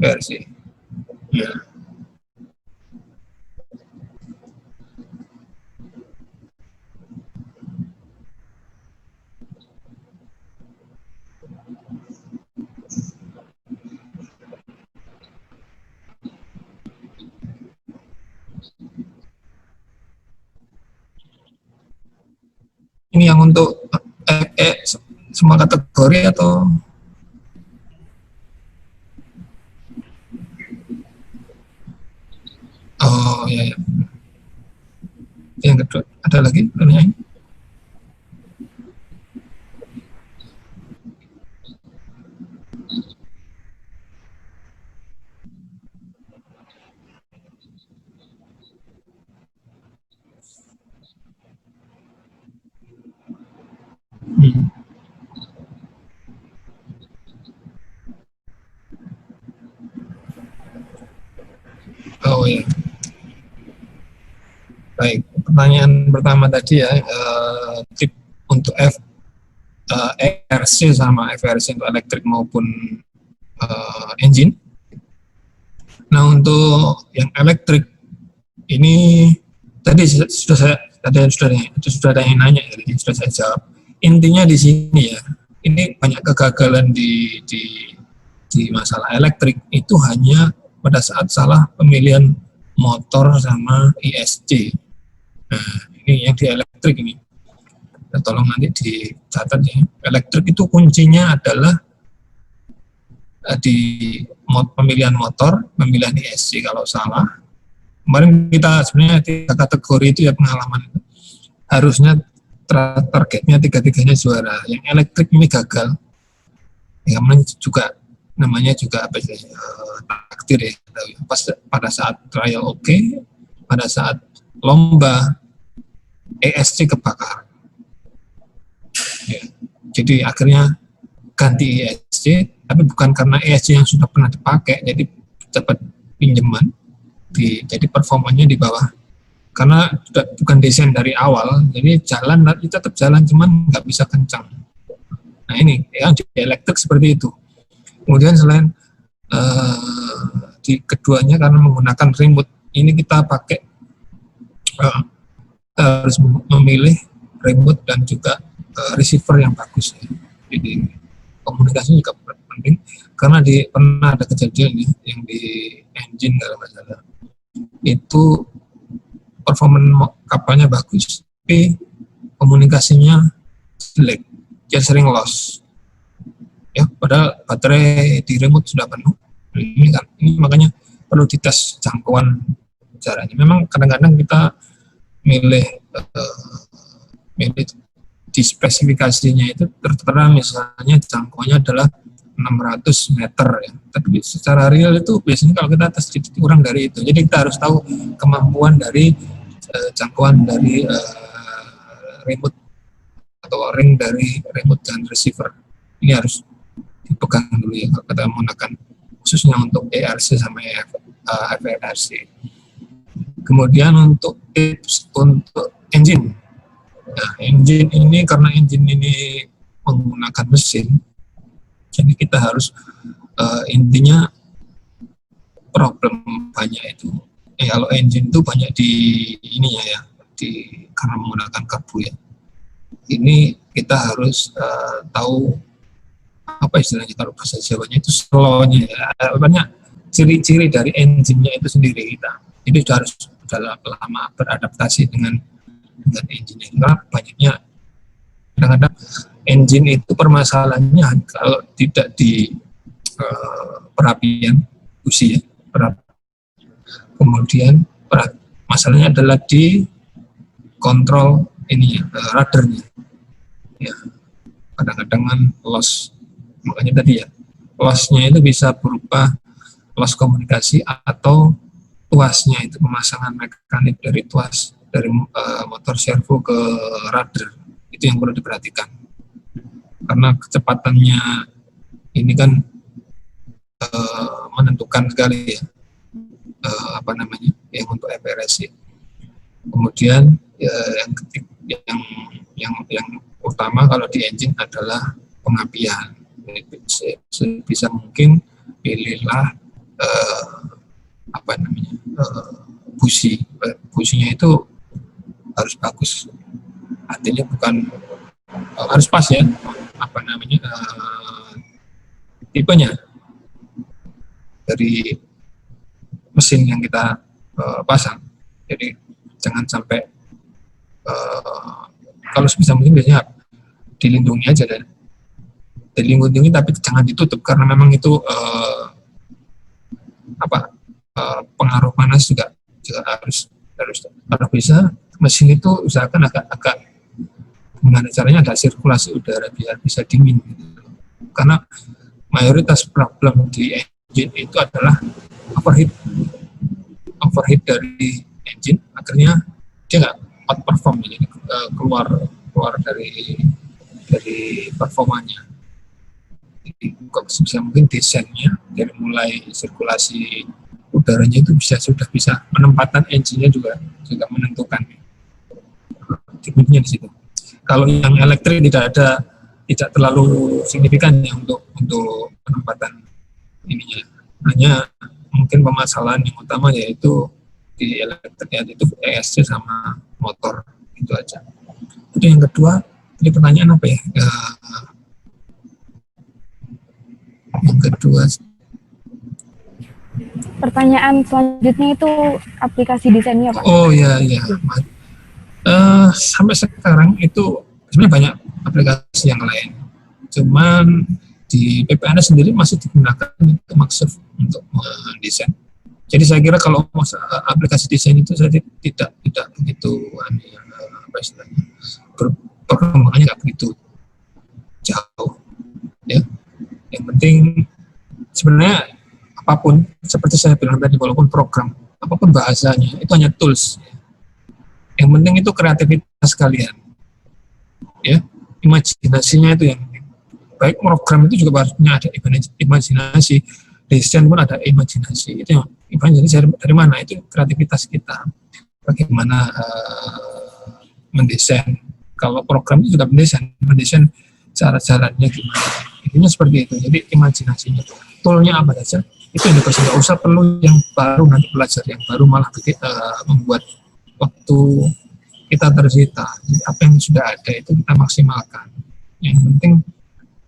Versi. Ya. Ini yang untuk semua kategori atau oh ya, ya. Yang kedua ada lagi pertanyaan? Oh ya. Baik, pertanyaan pertama tadi ya, tip untuk ERC sama FRC untuk elektrik maupun engine. Nah, untuk yang elektrik ini tadi sudah ada yang nanya, jadi sudah saya jawab. Intinya di sini ya, ini banyak kegagalan di masalah elektrik itu hanya pada saat salah pemilihan motor sama ISC. Nah, ini yang di elektrik ini. Nah, tolong nanti dicatat ya. Elektrik itu kuncinya adalah di pemilihan motor, pemilihan ISC kalau salah. Kemarin kita sebenarnya 3 kategori itu ya pengalaman itu. Harusnya targetnya 3-3-nya juara. Yang elektrik ini gagal. Ya, namanya juga apa ya, takdir ya. Pada saat trial oke, pada saat lomba ESC kebakar. Ya. Jadi akhirnya ganti ESC, tapi bukan karena ESC yang sudah pernah dipakai, jadi dapat pinjaman, jadi performanya di bawah. Karena bukan desain dari awal, jadi jalan tetap jalan, cuman nggak bisa kencang. Nah ini yang di elektrik seperti itu. Kemudian selain di keduanya karena menggunakan remote, ini kita pakai harus memilih remote dan juga receiver yang bagus. Jadi komunikasi juga penting karena pernah ada kejadian yang di engine kalau nggak salah itu performa kapalnya bagus, tapi komunikasinya jelek, dia sering loss. Ya, padahal baterai di remote sudah penuh. Ini makanya perlu dites jangkauan jaraknya. Memang kadang-kadang kita milih di spesifikasinya itu tertera misalnya jangkauannya adalah 600 meter ya. Tapi secara real itu biasanya kalau kita tes kurang dari itu. Jadi kita harus tahu kemampuan dari jangkauan dari remote atau ring dari remote dan receiver. Ini harus dipegang dulu ya kalau kita menggunakan khususnya untuk ERC sama FRC. Kemudian untuk tips untuk engine. Nah, engine ini karena engine ini menggunakan mesin, jadi kita harus intinya problem banyak itu. Kalau engine itu banyak di ininya ya, karena menggunakan karbu ya. Ini kita harus tahu apa istilahnya kalau bahasa Jawanya itu slow-nya ya. Banyak ciri-ciri dari engine-nya itu sendiri kita. Jadi harus lama beradaptasi dengan engine-nya. Karena banyaknya kadang-kadang engine itu permasalahannya kalau tidak di perapian busi ya. Kemudian masalahnya adalah di kontrol ini radarnya. Ya, kadang-kadang kan loss, makanya tadi ya loss-nya itu bisa berupa loss komunikasi atau tuasnya itu pemasangan mekanik dari tuas dari motor servo ke radar, itu yang perlu diperhatikan karena kecepatannya ini kan menentukan sekali ya yang untuk FRS. Kemudian yang yang utama kalau di engine adalah pengapian. Bisa mungkin pilihlah businya itu harus bagus, artinya bukan harus pas ya, tipenya dari mesin yang kita pasang. Jadi jangan sampai kalau sebisa mungkin biasanya dilindungi aja dan dilindungi, tapi jangan ditutup karena memang itu pengaruh panas juga harus kalau bisa mesin itu usahakan agak gimana caranya ada sirkulasi udara biar bisa dingin gitu. Karena mayoritas problem di engine itu adalah overheat dari engine, akhirnya dia nggak outperform, jadi keluar dari performanya. Jadi bisa mungkin desainnya dari mulai sirkulasi udaranya itu sudah bisa, penempatan engine-nya juga menentukan tipenya di situ. Kalau yang elektrik tidak terlalu signifikan ya untuk penempatan ininya. Hanya mungkin permasalahan yang utama yaitu di elektriknya itu ESC sama motor, itu aja. Itu yang kedua. Ini pertanyaan apa ya? Yang kedua. Pertanyaan selanjutnya itu aplikasi desainnya, Pak. Oh ya. Sampai sekarang itu sebenarnya banyak aplikasi yang lain. Cuman di PPNS sendiri masih digunakan untuk maksud untuk mendesain. Jadi saya kira kalau aplikasi desain itu saya tidak begitu perkembangannya nggak begitu jauh. Ya, yang penting sebenarnya apapun seperti saya bilang tadi, walaupun program, apapun bahasanya itu hanya tools. Yang penting itu kreativitas kalian, ya, imajinasinya itu yang penting. Baik program itu juga harusnya ada imajinasi, desain pun ada imajinasi. Itu yang imajinasi dari mana? Itu kreativitas kita. Bagaimana mendesain? Kalau program itu juga mendesain cara-caranya gimana. Intinya seperti itu. Jadi imajinasinya, toolnya apa saja, itu yang dikasih. Nggak usah perlu yang baru nanti belajar yang baru, malah membuat waktu kita tersita. Jadi apa yang sudah ada itu kita maksimalkan. Yang penting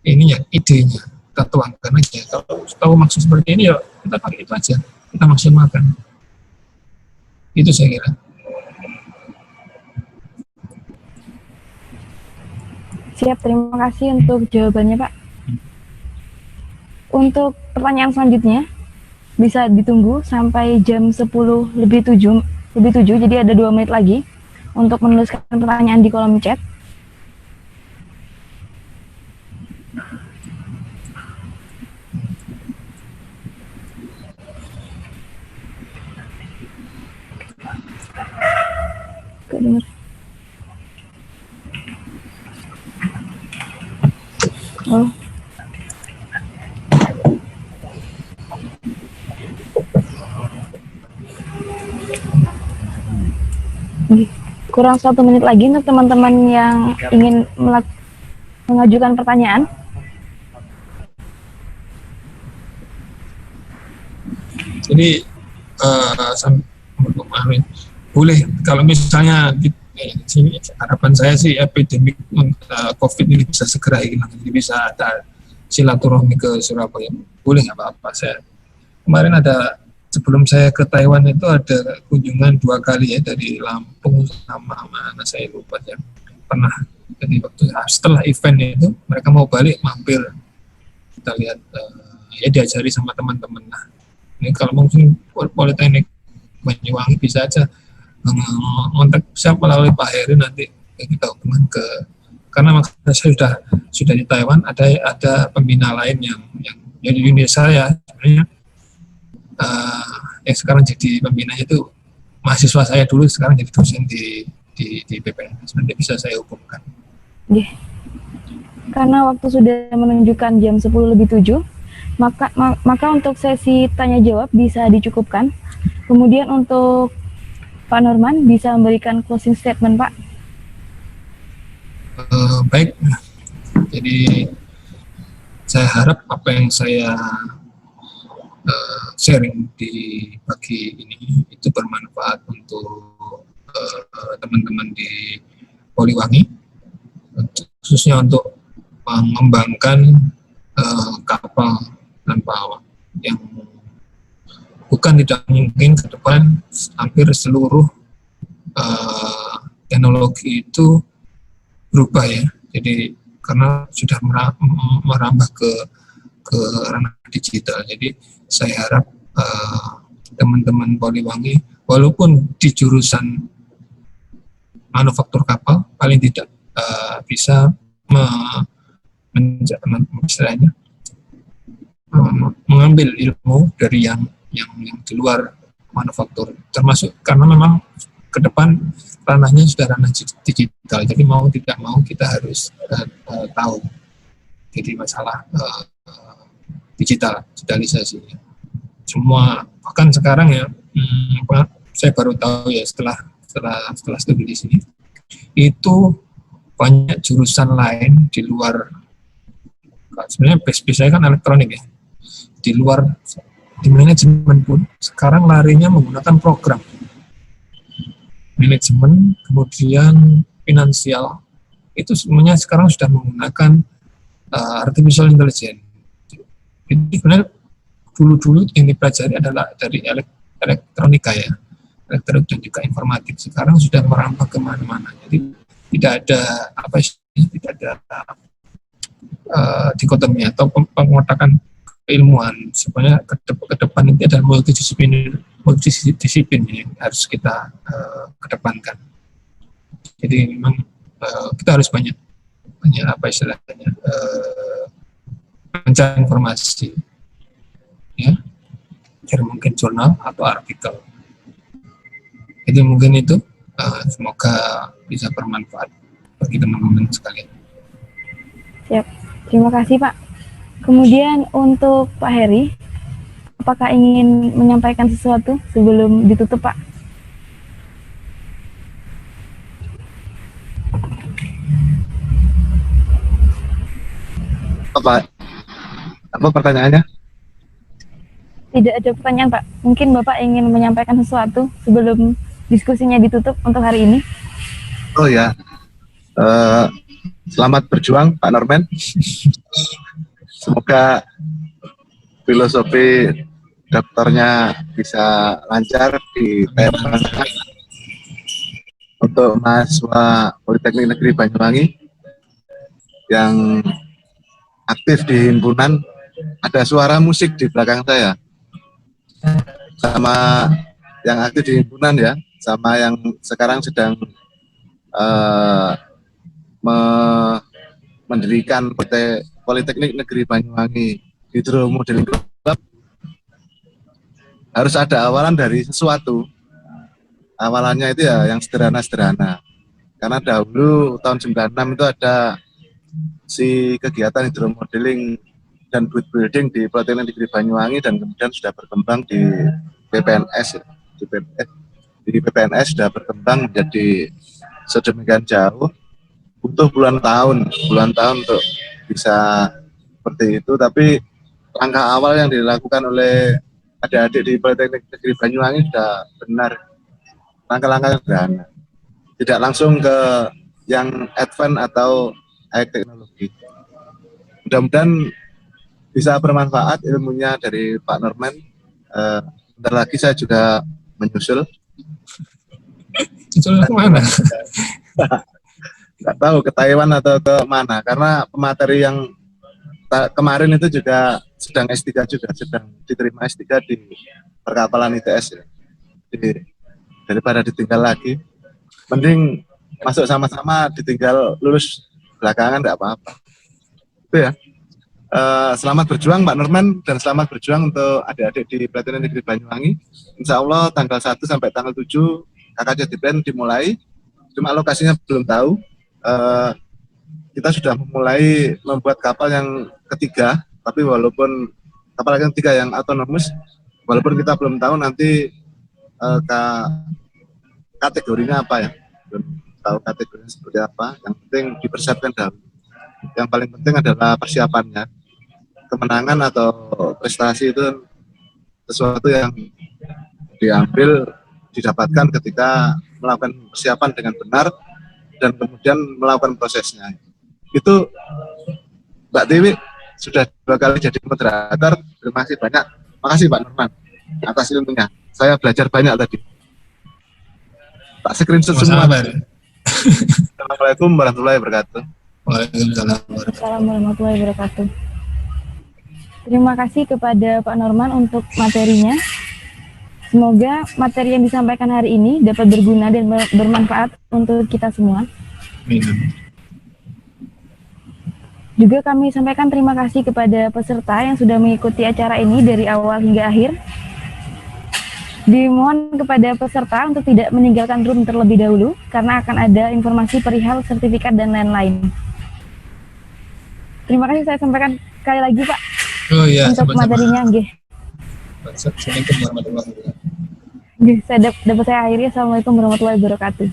ini ya idenya kita tuangkan aja. Kalau tahu maksud seperti ini ya kita pakai itu aja, kita maksimalkan. Itu saya kira. Siap, terima kasih untuk jawabannya, Pak. Untuk pertanyaan selanjutnya bisa ditunggu sampai jam 10:07, jadi ada 2 menit lagi untuk menuliskan pertanyaan di kolom chat. Kedengar. Oh. Kurang 1 menit lagi untuk teman-teman yang ingin mengajukan pertanyaan. Jadi boleh kalau misalnya harapan saya sih epidemik COVID ini bisa segera hilang, jadi bisa ada silaturahmi ke Surabaya. Boleh nggak apa-apa. Saya kemarin sebelum saya ke Taiwan itu ada kunjungan 2 kali ya, dari Lampung sama mana saya lupa ya, pernah Jadi waktu setelah event itu mereka mau balik mampir, kita lihat ya diajari sama teman-teman. Nah, ini kalau mungkin Politeknik Banyuwangi bisa aja kontak saya melalui Pak Heri, nanti kita hubungan ke, karena saya sudah di Taiwan, ada pembina lain yang di Indonesia ya sebenarnya, yang sekarang jadi pembinanya itu mahasiswa saya dulu, sekarang jadi dosen di PPNS, nanti bisa saya hubungkan. Karena waktu sudah menunjukkan jam 10:07, maka untuk sesi tanya jawab bisa dicukupkan. Kemudian untuk Pak Norman bisa memberikan closing statement, Pak. Baik, jadi saya harap apa yang saya sharing di pagi ini itu bermanfaat untuk teman-teman di Poliwangi, khususnya untuk mengembangkan kapal tanpa awak yang bukan tidak mungkin ke depan hampir seluruh teknologi itu berubah ya. Jadi karena sudah merambah ke ranah digital. Jadi saya harap teman-teman Poliwangi walaupun di jurusan manufaktur kapal paling tidak bisa mengambil ilmu dari yang di luar manufaktur, termasuk karena memang ke depan ranahnya sudah ranah digital, jadi mau tidak mau kita harus tahu jadi masalah digitalisasi semua. Bahkan sekarang ya saya baru tahu ya setelah studi di sini itu banyak jurusan lain di luar, sebenarnya base saya kan elektronik ya, di luar di manajemen pun sekarang larinya menggunakan program manajemen, kemudian finansial, itu semuanya sekarang sudah menggunakan artificial intelligence. Jadi sebenarnya dulu yang dipelajari adalah dari elektronika ya, elektronik dan juga informatik. Sekarang sudah merambah kemana-mana. Jadi tidak ada tidak ada dikotomi atau pengotakan keilmuan. Sebenarnya ke depan ini adalah multidisiplin yang harus kita kedepankan. Jadi memang kita harus banyak mencari informasi, ya, cari mungkin jurnal atau artikel. Jadi mungkin itu semoga bisa bermanfaat bagi teman-teman sekalian. Siap, terima kasih Pak. Kemudian untuk Pak Heri, apakah ingin menyampaikan sesuatu sebelum ditutup, Pak? Apa pertanyaannya? Tidak ada pertanyaan, Pak. Mungkin Bapak ingin menyampaikan sesuatu sebelum diskusinya ditutup untuk hari ini. Oh ya, selamat berjuang Pak Norman. Semoga filosofi dokternya bisa lancar di Taiwan. Untuk mahasiswa Politeknik Negeri Banyuwangi yang aktif di himpunan, ada suara musik di belakang saya. Sama yang aktif di himpunan ya, sama yang sekarang sedang mendirikan Politeknik Negeri Banyuwangi Hydro Modeling Club, harus ada awalan dari sesuatu. Awalannya itu ya yang sederhana-sederhana. Karena dahulu tahun 96 itu ada si kegiatan hidromodeling dan boot building di Politeknik Negeri Banyuwangi, dan kemudian sudah berkembang di PPNS. Di PPNS sudah berkembang menjadi sedemikian jauh, butuh puluhan tahun untuk bisa seperti itu. Tapi langkah awal yang dilakukan oleh adik-adik di Politeknik Negeri Banyuwangi sudah benar, langkah-langkah sederhana, tidak langsung ke yang advance atau high teknologi. Mudah-mudahan bisa bermanfaat ilmunya dari Pak Norman. Bentar lagi saya juga menyusul. Nyusul kemana? nggak tahu ke Taiwan atau ke mana, karena pemateri yang kemarin itu juga sedang S3 juga, sedang diterima S3 di perkapalan ITS ya. Jadi daripada ditinggal lagi, mending masuk sama-sama, ditinggal lulus belakangan nggak apa-apa. Itu ya. Selamat berjuang Pak Norman, dan selamat berjuang untuk adik-adik di Pelatihan Negeri Banyuwangi. Insya Allah tanggal 1 sampai tanggal 7 KKJDPN dimulai, cuma lokasinya belum tahu. Kita sudah memulai membuat kapal yang ketiga, tapi walaupun kapal yang ketiga yang autonomous, walaupun kita belum tahu nanti kategorinya apa ya, belum tahu kategorinya seperti apa. Yang penting dipersiapkan dahulu. Yang paling penting adalah persiapannya. Kemenangan atau prestasi itu sesuatu yang didapatkan ketika melakukan persiapan dengan benar dan kemudian melakukan prosesnya. Itu Mbak Dewi sudah 2 kali jadi moderator. Terima kasih banyak. Makasih Pak Norman atas ilmunya. Saya belajar banyak tadi. Tak screenshot semua. Assalamualaikum warahmatullahi wabarakatuh. Waalaikumsalam warahmatullahi wabarakatuh. Terima kasih kepada Pak Norman untuk materinya. Semoga materi yang disampaikan hari ini dapat berguna dan bermanfaat untuk kita semua. Amin. Juga kami sampaikan terima kasih kepada peserta yang sudah mengikuti acara ini dari awal hingga akhir. Dimohon kepada peserta untuk tidak meninggalkan room terlebih dahulu, karena akan ada informasi perihal sertifikat dan lain-lain. Terima kasih saya sampaikan sekali lagi Pak. Oh iya, untuk materinya, nggih. Assalamualaikum warahmatullahi wabarakatuh. Nggih, dapat saya akhiri. Assalamualaikum warahmatullahi wabarakatuh.